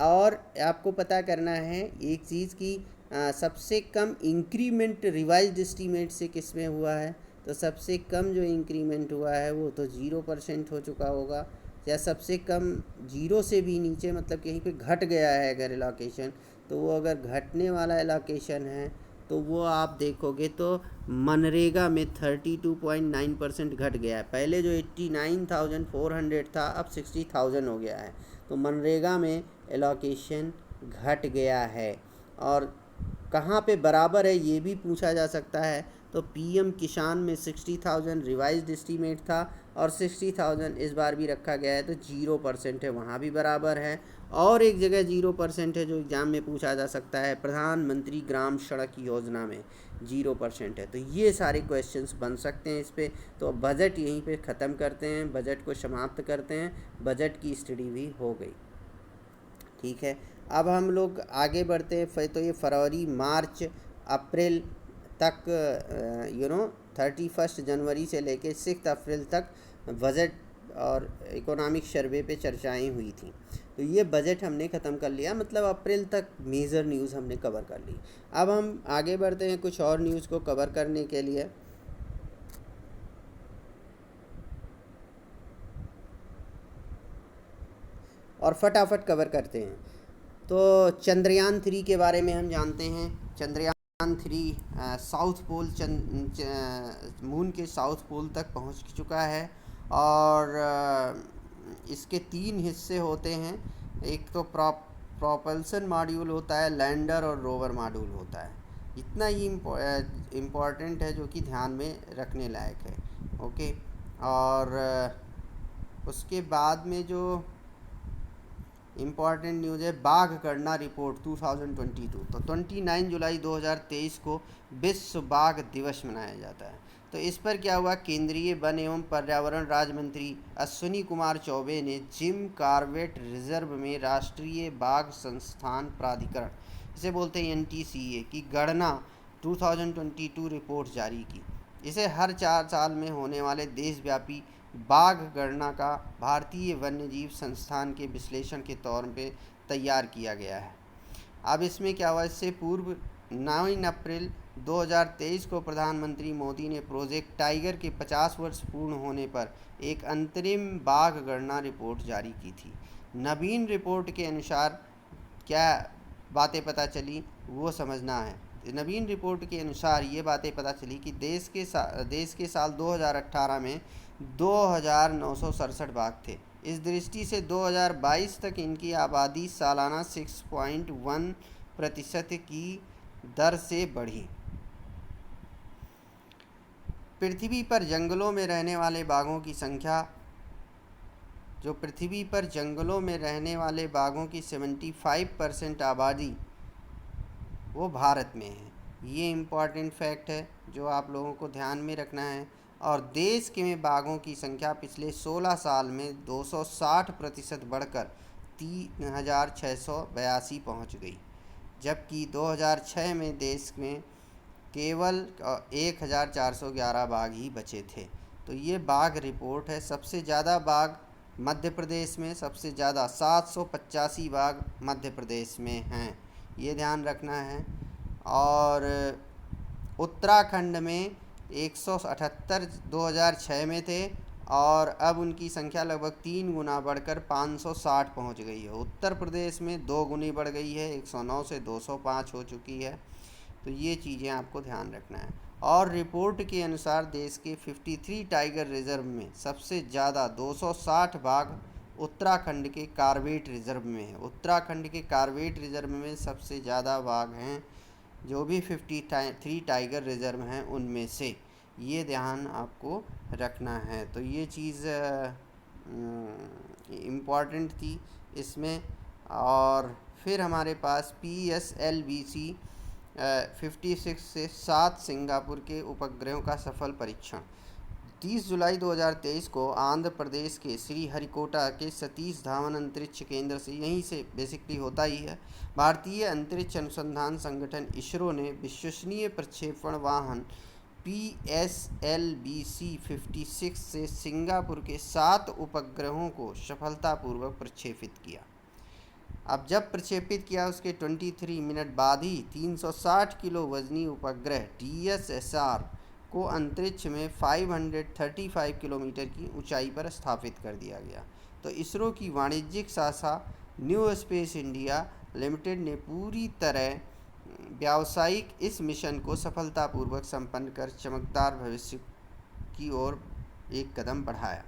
और आपको पता करना है एक चीज़ की सबसे कम इंक्रीमेंट रिवाइज्ड एस्टीमेट से किस में हुआ है। तो सबसे कम जो इंक्रीमेंट हुआ है वो तो 0% हो चुका होगा, या सबसे कम जीरो से भी नीचे, मतलब कहीं पे घट गया है अगर एलोकेशन, तो वो अगर घटने वाला एलोकेशन है तो वो आप देखोगे तो मनरेगा में 32.9% घट गया है। पहले जो 89,400 था अब 60,000 हो गया है। तो मनरेगा में एलोकेशन घट गया है। और कहाँ पे बराबर है ये भी पूछा जा सकता है। तो पीएम किसान में 60,000 रिवाइज्ड एस्टीमेट था और 60,000 इस बार भी रखा गया है, तो 0% है, वहाँ भी बराबर है। और एक जगह 0% है जो एग्ज़ाम में पूछा जा सकता है, प्रधानमंत्री ग्राम सड़क योजना में 0% है। तो ये सारे क्वेश्चंस बन सकते हैं इस पर। तो बजट यहीं पे ख़त्म करते हैं, बजट को समाप्त करते हैं, बजट की स्टडी भी हो गई। ठीक है, अब हम लोग आगे बढ़ते हैं। तो ये फरवरी मार्च अप्रैल तक 31 जनवरी से लेके 6 अप्रैल तक बजट और इकोनॉमिक सर्वे पे चर्चाएं हुई थी। तो ये बजट हमने ख़त्म कर लिया, मतलब अप्रैल तक मेजर न्यूज़ हमने कवर कर ली। अब हम आगे बढ़ते हैं कुछ और न्यूज़ को कवर करने के लिए। और फटाफट कवर करते हैं। तो चंद्रयान 3 के बारे में हम जानते हैं। चंद्रयान 3 साउथ पोल मून के साउथ पोल तक पहुंच चुका है। और इसके 3 हिस्से होते हैं। एक तो प्रोपल्सन मॉड्यूल होता है, लैंडर और रोवर मॉड्यूल होता है। इतना ही इम्पॉर्टेंट है जो कि ध्यान में रखने लायक है। ओके, और उसके बाद में जो इम्पॉर्टेंट न्यूज़ है, बाघ गणना रिपोर्ट 2022। तो 29 जुलाई 2023 को विश्व बाघ दिवस मनाया जाता है। तो इस पर क्या हुआ, केंद्रीय वन एवं पर्यावरण राज्य मंत्री अश्विनी कुमार चौबे ने जिम कॉर्बेट रिजर्व में राष्ट्रीय बाघ संस्थान प्राधिकरण, इसे बोलते हैं NTCA, की गणना 2022 रिपोर्ट जारी की। इसे हर 4 साल में होने वाले देशव्यापी बाघ गणना का भारतीय वन्यजीव संस्थान के विश्लेषण के तौर पे तैयार किया गया है। अब इसमें क्या हुआ, इससे पूर्व 9 अप्रैल 2023 को प्रधानमंत्री मोदी ने प्रोजेक्ट टाइगर के 50 वर्ष पूर्ण होने पर एक अंतरिम बाघ गणना रिपोर्ट जारी की थी। नवीन रिपोर्ट के अनुसार क्या बातें पता चली वो समझना है। नवीन रिपोर्ट के अनुसार ये बातें पता चली कि देश के साल 2018 में 2,967 बाघ थे। इस दृष्टि से 2022 तक इनकी आबादी सालाना 6.1% की दर से बढ़ी। पृथ्वी पर जंगलों में रहने वाले बाघों की संख्या, जो पृथ्वी पर जंगलों में रहने वाले बाघों की 75% आबादी वो भारत में है। ये इम्पॉर्टेंट फैक्ट है जो आप लोगों को ध्यान में रखना है। और देश के में बाघों की संख्या पिछले 16 साल में 260% बढ़कर 3,682 पहुँच गई, जबकि 2006 में देश में केवल 1,411 बाघ ही बचे थे। तो ये बाघ रिपोर्ट है। सबसे ज़्यादा बाघ मध्य प्रदेश में, सबसे ज़्यादा 785 बाघ मध्य प्रदेश में हैं, ये ध्यान रखना है। और उत्तराखंड में 178 2006 में थे और अब उनकी संख्या लगभग 3 गुना बढ़कर 560 पहुंच गई है। उत्तर प्रदेश में 2 गुनी बढ़ गई है, 109 से 205 हो चुकी है। तो ये चीज़ें आपको ध्यान रखना है। और रिपोर्ट के अनुसार देश के 53 टाइगर रिजर्व में सबसे ज़्यादा 260 बाघ उत्तराखंड के कार्बेट रिजर्व में है। उत्तराखंड के कार्बेट रिजर्व में सबसे ज़्यादा बाघ हैं, जो भी 53 टाइगर रिजर्व हैं उनमें से। ये ध्यान आपको रखना है। तो ये चीज़ इम्पॉर्टेंट थी इसमें। और फिर हमारे पास PSLV-C 56 से 7 सिंगापुर के उपग्रहों का सफल परीक्षण। 30 जुलाई 2023 को आंध्र प्रदेश के श्रीहरिकोटा के सतीश धावन अंतरिक्ष केंद्र से, यहीं से बेसिकली होता ही है, भारतीय अंतरिक्ष अनुसंधान संगठन इसरो ने विश्वसनीय प्रक्षेपण वाहन PSLV-C 56 से सिंगापुर के 7 उपग्रहों को सफलतापूर्वक प्रक्षेपित किया। अब जब प्रक्षेपित किया उसके 23 मिनट बाद ही 360 किलो वजनी उपग्रह DSSR को अंतरिक्ष में 535 किलोमीटर की ऊंचाई पर स्थापित कर दिया गया। तो इसरो की वाणिज्यिक शाखा न्यू स्पेस इंडिया लिमिटेड ने पूरी तरह व्यावसायिक इस मिशन को सफलतापूर्वक संपन्न कर चमकदार भविष्य की ओर एक कदम बढ़ाया।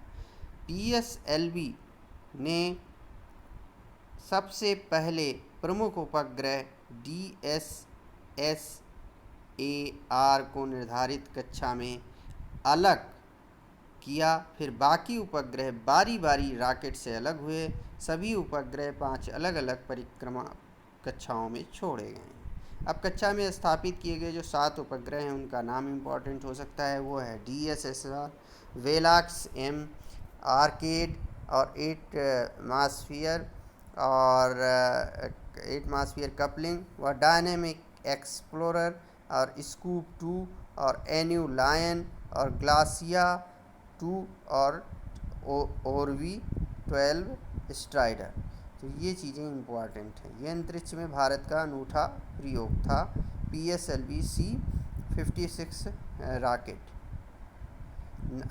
PSLV ने सबसे पहले प्रमुख उपग्रह DSSAR को निर्धारित कक्षा में अलग किया। फिर बाकी उपग्रह बारी बारी रॉकेट से अलग हुए। सभी उपग्रह 5 अलग अलग परिक्रमा कक्षाओं में छोड़े गए। अब कक्षा में स्थापित किए गए जो 7 उपग्रह हैं उनका नाम इम्पॉर्टेंट हो सकता है। वो है DSSR, वेलाक्स M, आर्केड और 8 मासफियर कपलिंग व डायनेमिक एक्सप्लोरर और स्कूप 2 और एन्यू लायन और ग्लासिया 2 और ORV 12 स्ट्राइडर। तो ये चीज़ें इम्पॉर्टेंट हैं। ये अंतरिक्ष में भारत का अनूठा प्रयोग था PSLV-C 56 रॉकेट।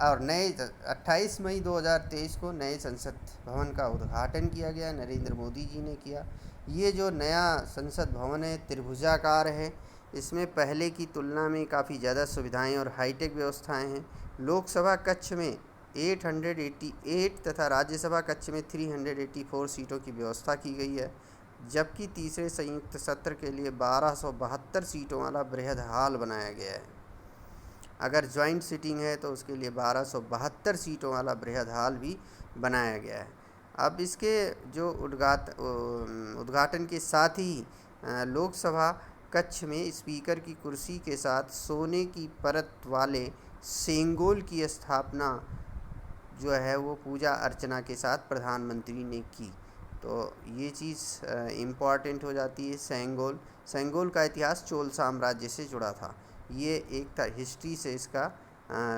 और नए 28 मई 2023 को नए संसद भवन का उद्घाटन किया गया, नरेंद्र मोदी जी ने किया। ये जो नया संसद भवन है त्रिभुजाकार है। इसमें पहले की तुलना में काफ़ी ज़्यादा सुविधाएं और हाईटेक व्यवस्थाएं हैं। लोकसभा कक्ष में 888 तथा राज्यसभा कक्ष में 384 सीटों की व्यवस्था की गई है, जबकि तीसरे संयुक्त सत्र के लिए 1272 सीटों वाला बृहद हॉल बनाया गया है। अगर ज्वाइंट सीटिंग है तो उसके लिए 1272 सीटों वाला बृहद हॉल भी बनाया गया है। अब इसके जो उद्घाटन के साथ ही लोकसभा कक्ष में स्पीकर की कुर्सी के साथ सोने की परत वाले सेंगोल की स्थापना जो है वो पूजा अर्चना के साथ प्रधानमंत्री ने की। तो ये चीज़ इम्पॉर्टेंट हो जाती है। सेंगोल का इतिहास चोल साम्राज्य से जुड़ा था। ये एक हिस्ट्री से इसका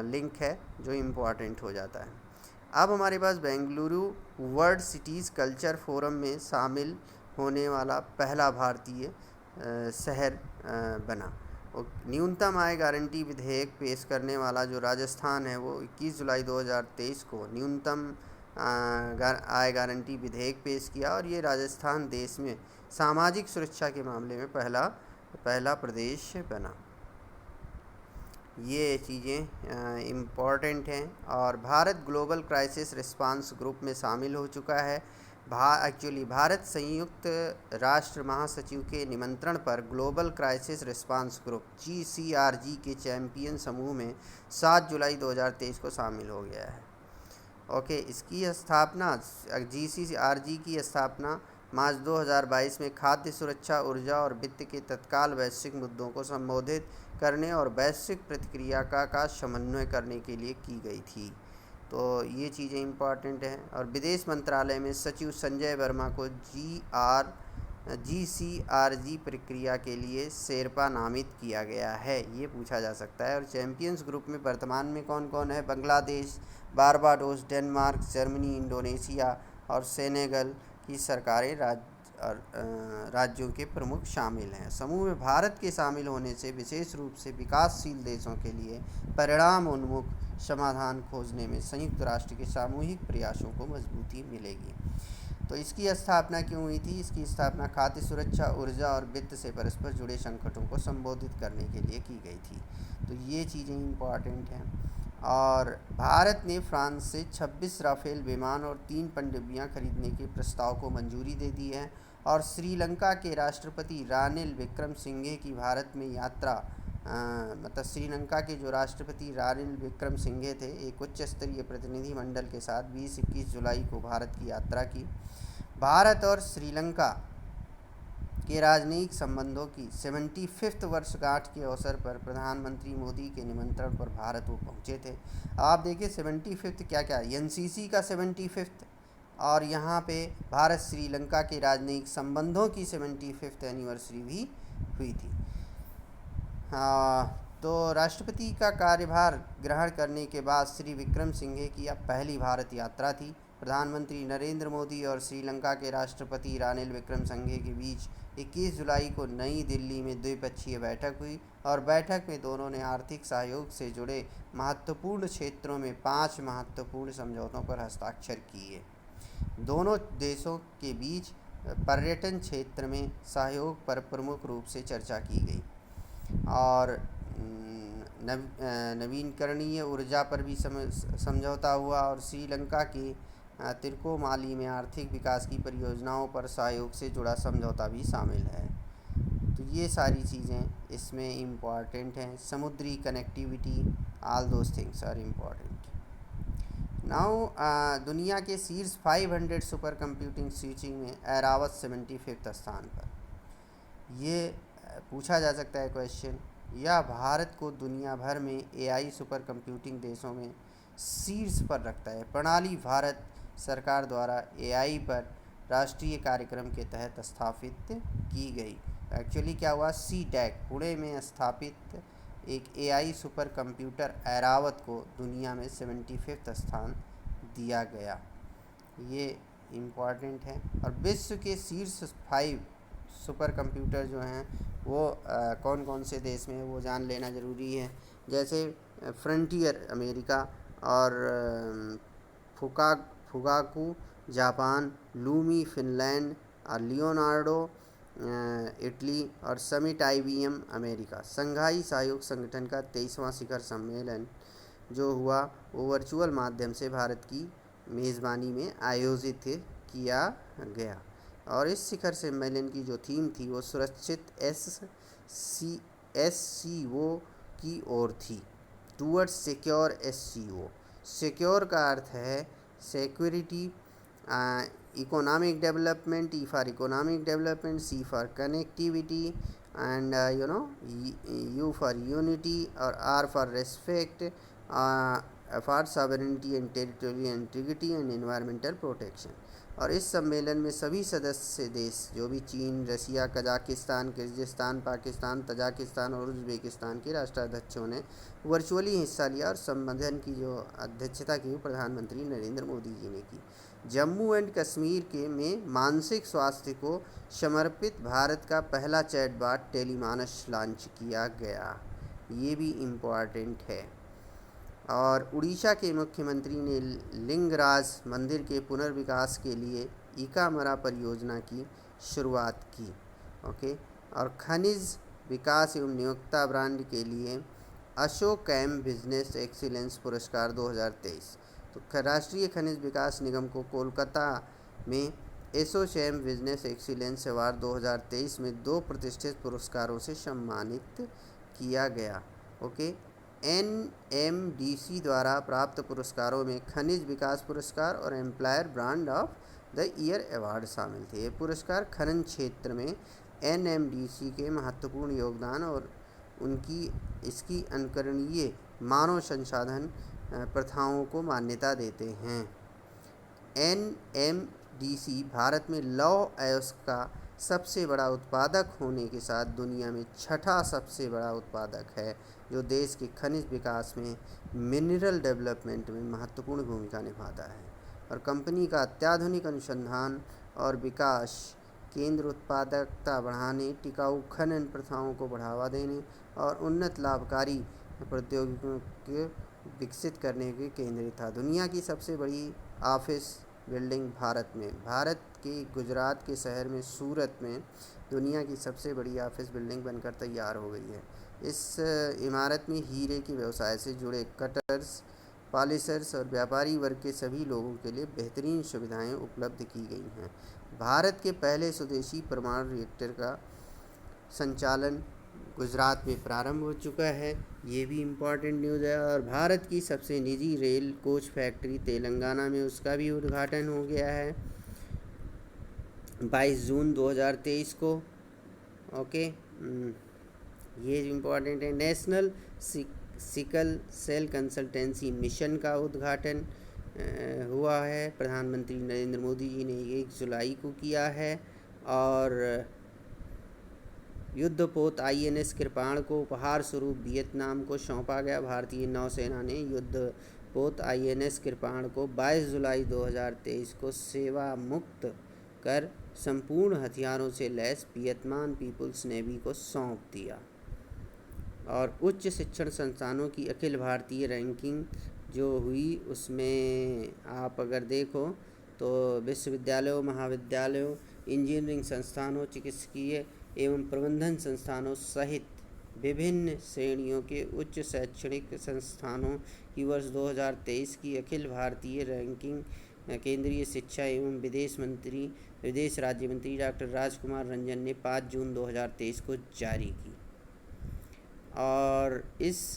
लिंक है जो इम्पॉर्टेंट हो जाता है। अब हमारे पास Bengaluru World Cities Culture Forum में शामिल होने वाला पहला भारतीय शहर बना। और न्यूनतम आय गारंटी विधेयक पेश करने वाला जो राजस्थान है वो 21 जुलाई 2023 को न्यूनतम आय गारंटी विधेयक पेश किया। और ये राजस्थान देश में सामाजिक सुरक्षा के मामले में पहला प्रदेश बना। ये चीज़ें इम्पॉर्टेंट हैं। और Bharat global crisis response group में शामिल हो चुका है। भारत संयुक्त राष्ट्र महासचिव के निमंत्रण पर global crisis response group GCRG के चैंपियन समूह में 7 जुलाई 2023 को शामिल हो गया है। ओके, इसकी स्थापना GCRG की स्थापना मार्च 2022 में खाद्य सुरक्षा, ऊर्जा और वित्त के तत्काल वैश्विक मुद्दों को संबोधित करने और वैश्विक प्रतिक्रिया का समन्वय करने के लिए की गई थी। तो ये चीज़ें इम्पॉर्टेंट हैं। और विदेश मंत्रालय में सचिव संजय वर्मा को GCRG प्रक्रिया के लिए शेरपा नामित किया गया है, ये पूछा जा सकता है। और चैंपियंस ग्रुप में वर्तमान में कौन कौन है? Bangladesh, Barbados, Denmark, Germany, Indonesia और सेनेगल की सरकारें राज्यों के प्रमुख शामिल हैं। समूह में भारत के शामिल होने से विशेष रूप से विकासशील देशों के लिए परिणाम उन्मुख समाधान खोजने में संयुक्त राष्ट्र के सामूहिक प्रयासों को मजबूती मिलेगी। तो इसकी स्थापना क्यों हुई थी? इसकी स्थापना खाद्य सुरक्षा, ऊर्जा और वित्त से परस्पर जुड़े संकटों को संबोधित करने के लिए की गई थी। तो ये चीज़ें इम्पॉर्टेंट हैं। और भारत ने फ्रांस से 26 राफेल विमान और 3 पनडुब्बियां खरीदने के प्रस्ताव को मंजूरी दे दी है। और श्रीलंका के राष्ट्रपति रानिल विक्रमसिंघे की भारत में यात्रा, मतलब श्रीलंका के जो राष्ट्रपति रानिल विक्रमसिंघे थे, एक उच्च स्तरीय प्रतिनिधिमंडल के साथ 20-21 जुलाई को भारत की यात्रा की। भारत और श्रीलंका के राजनयिक संबंधों की 75th वर्षगांठ के अवसर पर प्रधानमंत्री मोदी के निमंत्रण पर भारत वो पहुंचे थे। आप देखिए 75th क्या क्या, एनसीसी का 75th, और यहाँ पे भारत श्रीलंका के राजनयिक संबंधों की 75th एनिवर्सरी भी हुई थी। तो राष्ट्रपति का कार्यभार ग्रहण करने के बाद श्री विक्रमसिंघे की अब पहली भारत यात्रा थी। प्रधानमंत्री नरेंद्र मोदी और श्रीलंका के राष्ट्रपति रानिल विक्रमसिंघे के बीच 21 जुलाई को नई दिल्ली में द्विपक्षीय बैठक हुई और बैठक में दोनों ने आर्थिक सहयोग से जुड़े महत्वपूर्ण क्षेत्रों में 5 महत्वपूर्ण समझौतों पर हस्ताक्षर किए। दोनों देशों के बीच पर्यटन क्षेत्र में सहयोग पर प्रमुख रूप से चर्चा की गई और नवीकरणीय ऊर्जा पर भी समझौता हुआ और श्रीलंका के तिरुकोमाली में आर्थिक विकास की परियोजनाओं पर सहयोग से जुड़ा समझौता भी शामिल है। तो ये सारी चीज़ें इसमें इम्पॉर्टेंट हैं। समुद्री connectivity, all those things are important. Now दुनिया के शीर्ष 500 सुपर कंप्यूटिंग स्विचिंग में एरावत 75th स्थान पर। ये पूछा जा सकता है क्वेश्चन, यह भारत को दुनिया भर में एआई सुपर कंप्यूटिंग देशों में शीर्ष पर रखता है। प्रणाली भारत सरकार द्वारा एआई पर राष्ट्रीय कार्यक्रम के तहत स्थापित की गई। एक्चुअली क्या हुआ, सीटैक पुणे में स्थापित एक एआई सुपर कंप्यूटर ऐरावत को दुनिया में 75th स्थान दिया गया। ये इम्पॉर्टेंट है। और विश्व के शीर्ष 5 सुपर कंप्यूटर जो हैं वो कौन कौन से देश में है वो जान लेना ज़रूरी है। जैसे फ्रंटियर अमेरिका और फुगाकू जापान, लूमी फिनलैंड और लियोनार्डो इटली और समिट आईबीएम अमेरिका। संघाई सहयोग संगठन का 23वां शिखर सम्मेलन जो हुआ वो वर्चुअल माध्यम से भारत की मेज़बानी में आयोजित किया गया और इस शिखर सम्मेलन की जो थीम थी वो सुरक्षित एससीओ की ओर थी, टूवर्ड्स सिक्योर एससीओ। सिक्योर का अर्थ है security, economic development, E for economic development, C for connectivity and U for unity और R for respect for sovereignty and territorial integrity and environmental protection. और इस सम्मेलन में सभी सदस्य देश जो भी चीन, रसिया, कजाकिस्तान, किर्गिस्तान, पाकिस्तान, तजाकिस्तान और उज़्बेकिस्तान के राष्ट्राध्यक्षों ने वर्चुअली हिस्सा लिया और सम्मेलन की जो अध्यक्षता की प्रधानमंत्री नरेंद्र मोदी जी ने की। जम्मू एंड कश्मीर में मानसिक स्वास्थ्य को समर्पित भारत का पहला चैटबॉट टेलीमानस लॉन्च किया गया, ये भी इम्पॉर्टेंट है। और उड़ीसा के मुख्यमंत्री ने लिंगराज मंदिर के पुनर्विकास के लिए इकामरा परियोजना की शुरुआत की। ओके। और खनिज विकास एवं नियोक्ता ब्रांड के लिए अशोकैम बिजनेस एक्सीलेंस पुरस्कार 2023। तो राष्ट्रीय खनिज विकास निगम को कोलकाता में एसोचैम बिजनेस एक्सीलेंस अवार्ड 2023 में 2 प्रतिष्ठित पुरस्कारों से सम्मानित किया गया। ओके। एनएमडीसी द्वारा प्राप्त पुरस्कारों में खनिज विकास पुरस्कार और employer brand of the year award शामिल थे। ये पुरस्कार खनन क्षेत्र में एनएमडीसी के महत्वपूर्ण योगदान और इसकी अनुकरणीय मानव संसाधन प्रथाओं को मान्यता देते हैं। एनएमडीसी भारत में लौह अयस्क का सबसे बड़ा उत्पादक होने के साथ दुनिया में 6ठा सबसे बड़ा उत्पादक है, जो देश के खनिज विकास में मिनरल डेवलपमेंट में महत्वपूर्ण भूमिका निभाता है। और कंपनी का अत्याधुनिक अनुसंधान और विकास केंद्र उत्पादकता बढ़ाने, टिकाऊ खनन प्रथाओं को बढ़ावा देने और उन्नत लाभकारी प्रौद्योगिकियों को विकसित करने के केंद्रित था। दुनिया की सबसे बड़ी ऑफिस बिल्डिंग भारत के गुजरात के शहर में सूरत में दुनिया की सबसे बड़ी ऑफिस बिल्डिंग बनकर तैयार हो गई है। इस इमारत में हीरे के व्यवसाय से जुड़े कटर्स, पॉलिशर्स और व्यापारी वर्ग के सभी लोगों के लिए बेहतरीन सुविधाएं उपलब्ध की गई हैं। भारत के पहले स्वदेशी परमाणु रिएक्टर का संचालन गुजरात में प्रारंभ हो चुका है, ये भी इम्पॉर्टेंट न्यूज़ है। और भारत की सबसे निजी रेल कोच फैक्ट्री तेलंगाना में, उसका भी उद्घाटन हो गया है 22 जून 2023 को। ओके, ये इम्पॉर्टेंट है। National sickle cell consultancy mission का उद्घाटन हुआ है, प्रधानमंत्री नरेंद्र मोदी जी ने 1 जुलाई को किया है। और युद्धपोत INS कृपाण को उपहार स्वरूप वियतनाम को सौंपा गया। भारतीय नौसेना ने युद्धपोत INS कृपाण को 22 जुलाई 2023 को सेवा मुक्त कर संपूर्ण हथियारों से लैस वियतनाम पीपुल्स नेवी को सौंप दिया। और उच्च शिक्षण संस्थानों की अखिल भारतीय रैंकिंग जो हुई, उसमें आप अगर देखो तो विश्वविद्यालयों, महाविद्यालयों, इंजीनियरिंग संस्थानों, चिकित्सकीय एवं प्रबंधन संस्थानों सहित विभिन्न श्रेणियों के उच्च शैक्षणिक संस्थानों की वर्ष 2023 की अखिल भारतीय रैंकिंग केंद्रीय शिक्षा एवं विदेश राज्य मंत्री डॉक्टर राजकुमार रंजन ने 5 जून 2023 को जारी की। और इस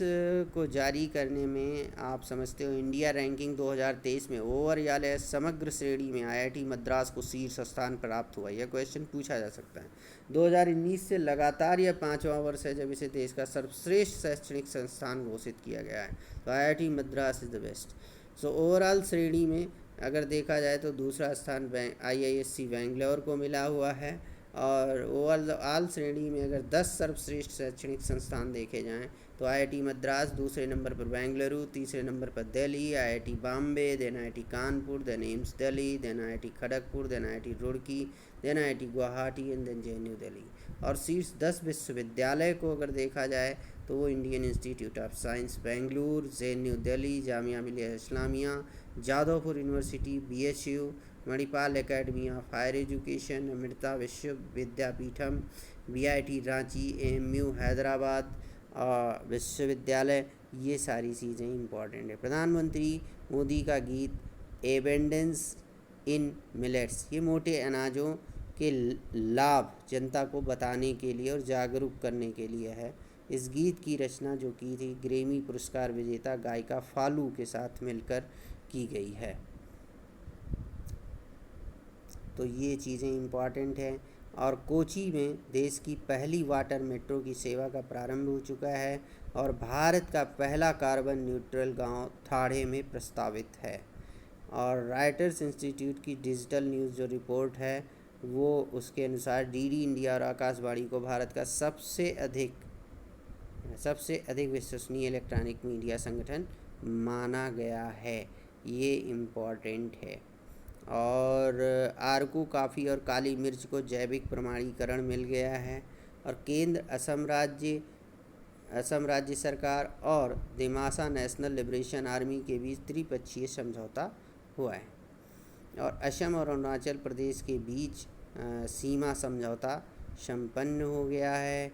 को जारी करने में आप समझते हो इंडिया रैंकिंग 2023 में ओवरऑल या समग्र श्रेणी में IIT मद्रास को शीर्ष स्थान प्राप्त हुआ। यह क्वेश्चन पूछा जा सकता है। 2019 से लगातार यह 5वां वर्ष है जब इसे देश का सर्वश्रेष्ठ शैक्षणिक संस्थान घोषित किया गया है। तो IIT Madras is the best. So overall श्रेणी में अगर देखा जाए तो दूसरा स्थान IISc बेंगलोर को मिला हुआ है। और ओवरऑल श्रेणी में अगर 10 सर्वश्रेष्ठ शैक्षणिक संस्थान देखे जाएं तो IIT मद्रास, दूसरे नंबर पर बेंगलुरु, तीसरे नंबर पर Delhi, IIT Bombay, then IIT Kanpur, then AIIMS Delhi, then IIT Kharagpur, then IIT Roorkee, then IIT Guwahati and then JNU Delhi. और शीर्ष 10 विश्वविद्यालय को अगर देखा जाए तो वो Indian Institute of Science Bengaluru, JNU Delhi, Jamia Millia Islamia, Jadavpur University, BHU, Manipal Academy of Higher Education, Amrita Vishwa Vidyapeetham, BIT Ranchi, AMU Hyderabad विश्वविद्यालय, ये सारी चीज़ें इम्पॉर्टेंट है। प्रधानमंत्री मोदी का गीत एबेंडेंस इन मिलेट्स, ये मोटे अनाजों के लाभ जनता को बताने के लिए और जागरूक करने के लिए है। इस गीत की रचना जो की थी ग्रैमी पुरस्कार विजेता गायिका फालू के साथ मिलकर की गई है। तो ये चीज़ें इम्पॉर्टेंट हैं। और कोची में देश की पहली वाटर मेट्रो की सेवा का प्रारंभ हो चुका है। और भारत का पहला कार्बन न्यूट्रल गांव थाड़े में प्रस्तावित है। और राइटर्स इंस्टीट्यूट की डिजिटल न्यूज़ जो रिपोर्ट है वो उसके अनुसार DD इंडिया और आकाशवाणी को भारत का सबसे अधिक विश्वसनीय इलेक्ट्रॉनिक मीडिया संगठन माना गया है। ये इम्पॉर्टेंट है। और आर्को कॉफ़ी और काली मिर्च को जैविक प्रमाणीकरण मिल गया है। और केंद्र असम राज्य सरकार और दिमासा नेशनल लिबरेशन आर्मी के बीच त्रिपक्षीय समझौता हुआ है। और असम और अरुणाचल प्रदेश के बीच सीमा समझौता संपन्न हो गया है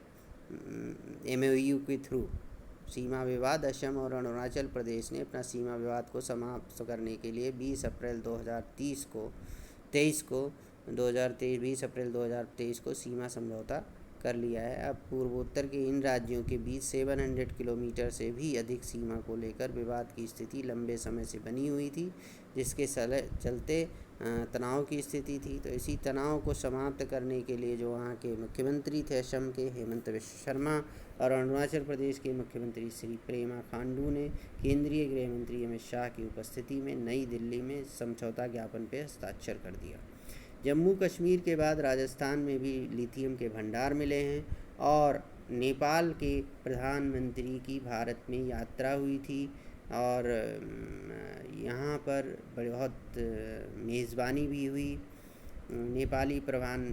MOU के थ्रू। सीमा विवाद, असम और अरुणाचल प्रदेश ने अपना सीमा विवाद को समाप्त करने के लिए 20 अप्रैल 2023 को सीमा समझौता कर लिया है। अब पूर्वोत्तर के इन राज्यों के बीच 700 किलोमीटर से भी अधिक सीमा को लेकर विवाद की स्थिति लंबे समय से बनी हुई थी, जिसके चलते तनाव की स्थिति थी। तो इसी तनाव को समाप्त करने के लिए जो वहाँ के मुख्यमंत्री थे असम के हेमंत बिश्व शर्मा और अरुणाचल प्रदेश के मुख्यमंत्री श्री पेमा खांडू ने केंद्रीय गृह मंत्री अमित शाह की उपस्थिति में नई दिल्ली में समझौता ज्ञापन पर हस्ताक्षर कर दिया। जम्मू कश्मीर के बाद राजस्थान में भी लिथियम के भंडार मिले हैं। और नेपाल के प्रधानमंत्री की भारत में यात्रा हुई थी और यहाँ पर बहुत मेज़बानी भी हुई। नेपाली प्रधान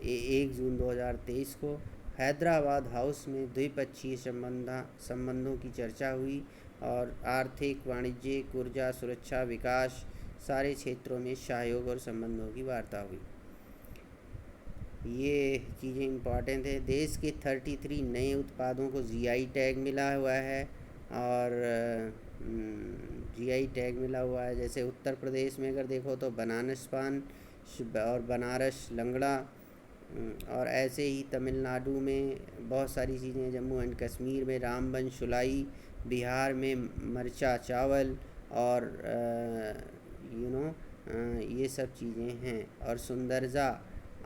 1 जून 2023 को हैदराबाद हाउस में द्विपक्षीय संबंधों की चर्चा हुई और आर्थिक, वाणिज्यिक, ऊर्जा, सुरक्षा, विकास सारे क्षेत्रों में सहयोग और संबंधों की वार्ता हुई। ये चीज़ें इम्पॉर्टेंट है। देश के 33 नए उत्पादों को जीआई टैग मिला हुआ है। और जीआई टैग मिला हुआ है, जैसे उत्तर प्रदेश में अगर देखो तो बनारस पान और बनारस लंगड़ा। और ऐसे ही तमिलनाडु में बहुत सारी चीज़ें, जम्मू एंड कश्मीर में रामबन शुलाई, बिहार में मरचा चावल, और यू नो ये सब चीज़ें हैं। और सुंदरजा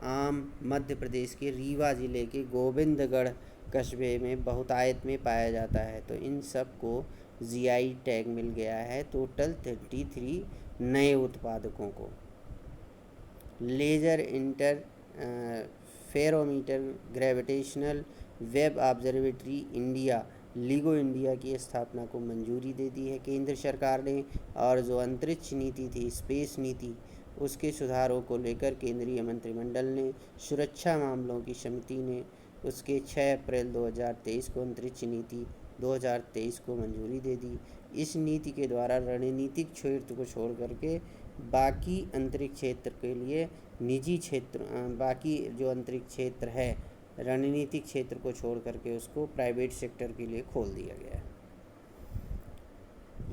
आम मध्य प्रदेश के रीवा ज़िले के गोविंदगढ़ कस्बे में बहुतायत में पाया जाता है। तो इन सब को जीआई टैग मिल गया है, टोटल 33 नए उत्पादकों को। Laser inter spherometer gravitational web observatory India LIGO India की स्थापना को मंजूरी दे दी है केंद्र सरकार ने। और जो अंतरिक्ष नीति थी, स्पेस नीति, उसके सुधारों को लेकर केंद्रीय मंत्रिमंडल ने, सुरक्षा मामलों की समिति ने उसके 6 अप्रैल 2023 को अंतरिक्ष नीति 2023 को मंजूरी दे दी। इस नीति के द्वारा रणनीतिक क्षेत्र को छोड़ करके बाकी अंतरिक्ष क्षेत्र के लिए निजी क्षेत्र, बाकी जो अंतरिक्ष क्षेत्र है रणनीतिक क्षेत्र को छोड़ करके उसको प्राइवेट सेक्टर के लिए खोल दिया गया है।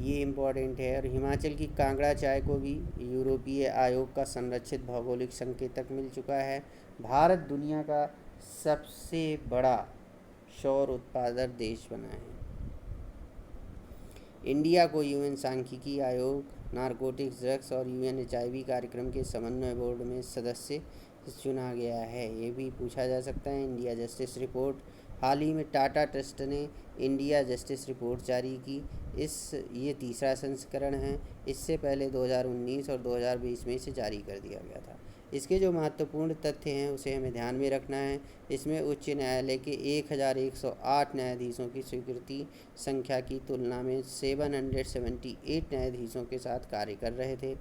ये इम्पॉर्टेंट है। और हिमाचल की कांगड़ा चाय को भी यूरोपीय आयोग का संरक्षित भौगोलिक संकेतक मिल चुका है। भारत दुनिया का सबसे बड़ा सौर उत्पादक देश बना है। इंडिया को यूएन सांख्यिकी आयोग, नारकोटिक्स ड्रग्स और यूएनएचआईवी कार्यक्रम के समन्वय बोर्ड में सदस्य चुना गया है। ये भी पूछा जा सकता है। इंडिया जस्टिस रिपोर्ट, हाल ही में टाटा ट्रस्ट ने इंडिया जस्टिस रिपोर्ट जारी की। ये तीसरा संस्करण है। इससे पहले 2019 और 2020 में इसे जारी कर दिया गया था। इसके जो महत्वपूर्ण तथ्य हैं उसे हमें ध्यान में रखना है। इसमें उच्च न्यायालय के 1108 न्यायाधीशों की स्वीकृति संख्या की तुलना में 778 न्यायाधीशों के साथ कार्य कर रहे थे।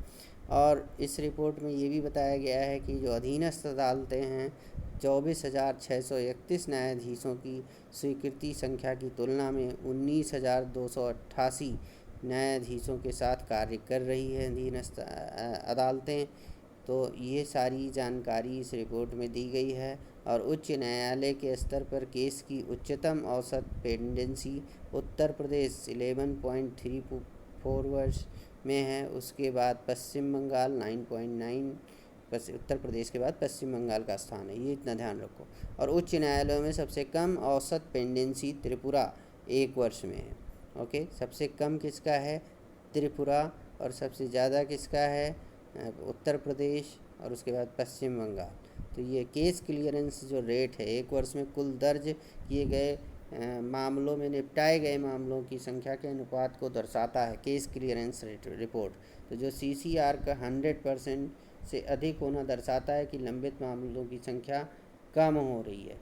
और इस रिपोर्ट में ये भी बताया गया है कि जो अधीनस्थ अदालतें हैं, 24,631 न्यायाधीशों की स्वीकृति संख्या की तुलना में 19,288 न्यायाधीशों के साथ कार्य कर रही है अधीनस्थ अदालतें। तो ये सारी जानकारी इस रिपोर्ट में दी गई है। और उच्च न्यायालय के स्तर पर केस की उच्चतम औसत पेंडेंसी उत्तर प्रदेश 11.34 वर्ष में है। उसके बाद पश्चिम बंगाल 9.9, बस उत्तर प्रदेश के बाद पश्चिम बंगाल का स्थान है, ये इतना ध्यान रखो। और उच्च न्यायालयों में सबसे कम औसत पेंडेंसी त्रिपुरा 1 वर्ष में है। ओके, सबसे कम किसका है? त्रिपुरा। और सबसे ज़्यादा किसका है? उत्तर प्रदेश। और उसके बाद पश्चिम बंगाल। तो ये केस क्लियरेंस जो रेट है 1 वर्ष में कुल दर्ज किए गए मामलों में निपटाए गए मामलों की संख्या के अनुपात को दर्शाता है केस क्लियरेंस रेट रिपोर्ट। तो जो सीसीआर का 100% से अधिक होना दर्शाता है कि लंबित मामलों की संख्या कम हो रही है।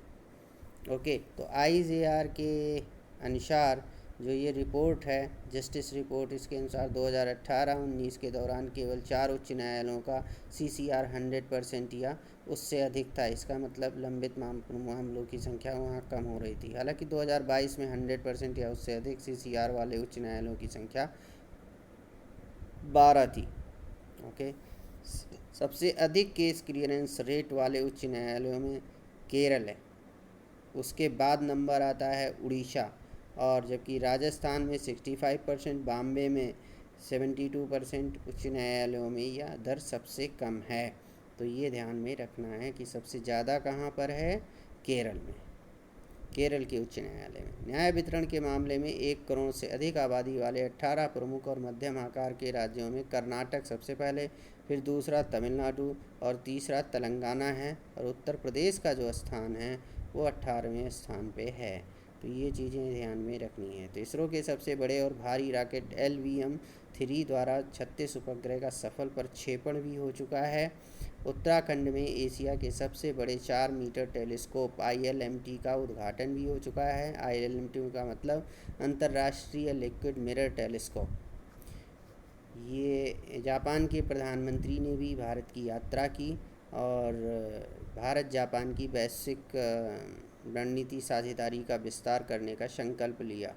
ओके, तो आईजेआर के अनुसार जो ये रिपोर्ट है जस्टिस रिपोर्ट, इसके अनुसार 2018-19 के दौरान केवल 4 उच्च न्यायालयों का सीसीआर 100% या उससे अधिक था। इसका मतलब लंबित मामलों की संख्या वहाँ कम हो रही थी। हालांकि 2022 में 100% या उससे अधिक सीसीआर वाले उच्च न्यायालयों की संख्या 12 थी। ओके, सबसे अधिक केस क्लियरेंस रेट वाले उच्च न्यायालयों में केरल है, उसके बाद नंबर आता है उड़ीसा। और जबकि राजस्थान में 65%, बॉम्बे में 72% उच्च न्यायालयों में यह दर सबसे कम है। तो ये ध्यान में रखना है कि सबसे ज़्यादा कहाँ पर है? केरल में, केरल के उच्च न्यायालय में। न्याय वितरण के मामले में 1 करोड़ से अधिक आबादी वाले 18 प्रमुख और मध्यम आकार के राज्यों में कर्नाटक सबसे पहले, फिर दूसरा तमिलनाडु और तीसरा तेलंगाना है। और उत्तर प्रदेश का जो स्थान है वो 18वें स्थान पे है। तो ये चीज़ें ध्यान में रखनी है। तो इसरो के सबसे बड़े और भारी रॉकेट LVM-3 द्वारा 36 उपग्रह का सफल प्रक्षेपण भी हो चुका है। उत्तराखंड में एशिया के सबसे बड़े 4 मीटर टेलीस्कोप ILMT का उद्घाटन भी हो चुका है। ILMT का मतलब अंतर्राष्ट्रीय लिक्विड मिरर टेलीस्कोप। ये जापान के प्रधानमंत्री ने भी भारत की यात्रा की और भारत जापान की वैश्विक रणनीति साझेदारी का विस्तार करने का संकल्प लिया।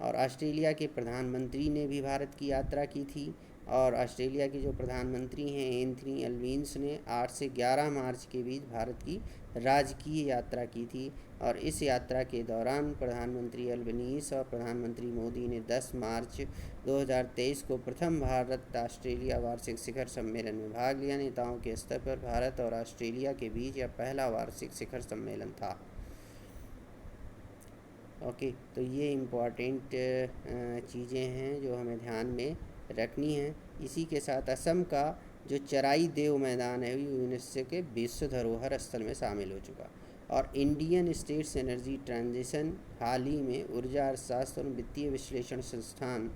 और ऑस्ट्रेलिया के प्रधानमंत्री ने भी भारत की यात्रा की थी और ऑस्ट्रेलिया के जो प्रधानमंत्री हैं एंथनी अल्बनीज़ ने 8 से 11 मार्च के बीच भारत की राजकीय यात्रा की थी। और इस यात्रा के दौरान प्रधानमंत्री अल्बनीज़ और प्रधानमंत्री मोदी ने 10 मार्च 2023 को प्रथम भारत ऑस्ट्रेलिया वार्षिक शिखर सम्मेलन में भाग लिया। नेताओं के स्तर पर भारत और ऑस्ट्रेलिया के बीच यह पहला वार्षिक शिखर सम्मेलन था। ओके, तो ये इम्पॉर्टेंट चीज़ें हैं जो हमें ध्यान में रखनी है। इसी के साथ असम का जो चराई देव मैदान है यूनेस्को के विश्व धरोहर स्थल में शामिल हो चुका। और इंडियन स्टेट्स एनर्जी ट्रांजिशन हाल ही में ऊर्जा अर्थशास्त्र और वित्तीय विश्लेषण संस्थान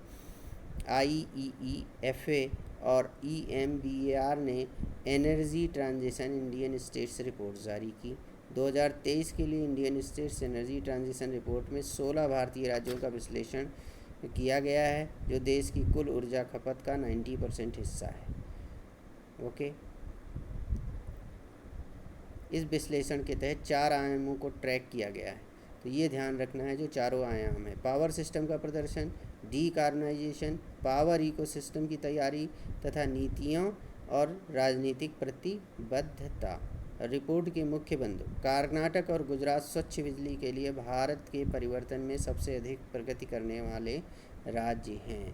IEEFA और EMBAR ने energy transition Indian status report जारी की। 2023 के लिए Indian states energy transition report में 16 भारतीय राज्यों का विश्लेषण किया गया है, जो देश की कुल ऊर्जा खपत का 90% हिस्सा है। ओके, इस विश्लेषण के तहत 4 आयामों को ट्रैक किया गया है, तो ये ध्यान रखना है जो चारों आयाम है। पावर सिस्टम का प्रदर्शन, डीकार्बनाइजेशन, पावर इकोसिस्टम की तैयारी तथा नीतियों और राजनीतिक प्रतिबद्धता। रिपोर्ट के मुख्य बिंदु: कर्नाटक और गुजरात स्वच्छ बिजली के लिए भारत के परिवर्तन में सबसे अधिक प्रगति करने वाले राज्य हैं।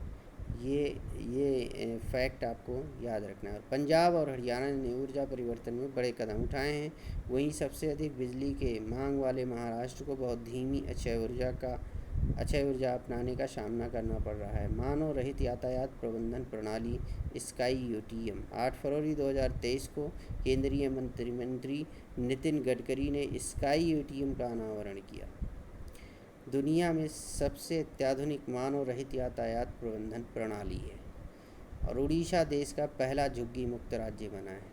ये फैक्ट आपको याद रखना है। पंजाब और हरियाणा ने ऊर्जा परिवर्तन में बड़े कदम उठाए हैं। वहीं सबसे अधिक बिजली के मांग वाले महाराष्ट्र को बहुत धीमी अक्षय ऊर्जा अपनाने का सामना करना पड़ रहा है। मानव रहित यातायात प्रबंधन प्रणाली स्काई UTM 8 फरवरी 2023 को केंद्रीय मंत्री नितिन गडकरी ने स्काई UTM का अनावरण किया। दुनिया में सबसे अत्याधुनिक मानव रहित यातायात प्रबंधन प्रणाली है। और उड़ीसा देश का पहला झुग्गी मुक्त राज्य बना है।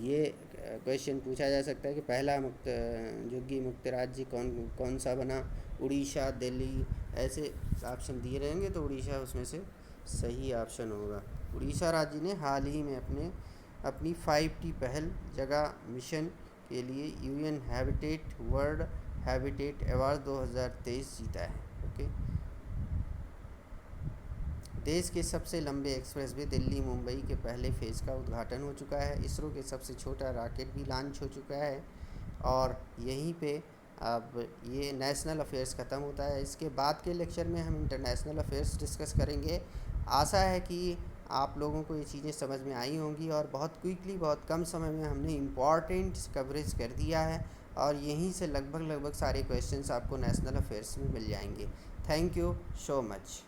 ये क्वेश्चन पूछा जा सकता है कि पहला झुग्गी मुक्त राज्य कौन सा बना। उड़ीसा, दिल्ली, ऐसे ऑप्शन दिए रहेंगे तो उड़ीसा उसमें से सही ऑप्शन होगा। उड़ीसा राज्य ने हाल ही में अपनी 5T पहल जगह मिशन के लिए UN habitat world habitat award 2023 जीता है। ओके, देश के सबसे लंबे एक्सप्रेसवे दिल्ली मुंबई के पहले फेज़ का उद्घाटन हो चुका है। इसरो के सबसे छोटा रॉकेट भी लॉन्च हो चुका है। और यहीं पे अब ये नेशनल अफेयर्स ख़त्म होता है। इसके बाद के लेक्चर में हम इंटरनेशनल अफेयर्स डिस्कस करेंगे। आशा है कि आप लोगों को ये चीज़ें समझ में आई होंगी और बहुत क्विकली, बहुत कम समय में हमने इम्पॉर्टेंट कवरेज कर दिया है। और यहीं से लगभग सारे क्वेश्चंस आपको नेशनल अफेयर्स में मिल जाएंगे। Thank you so much.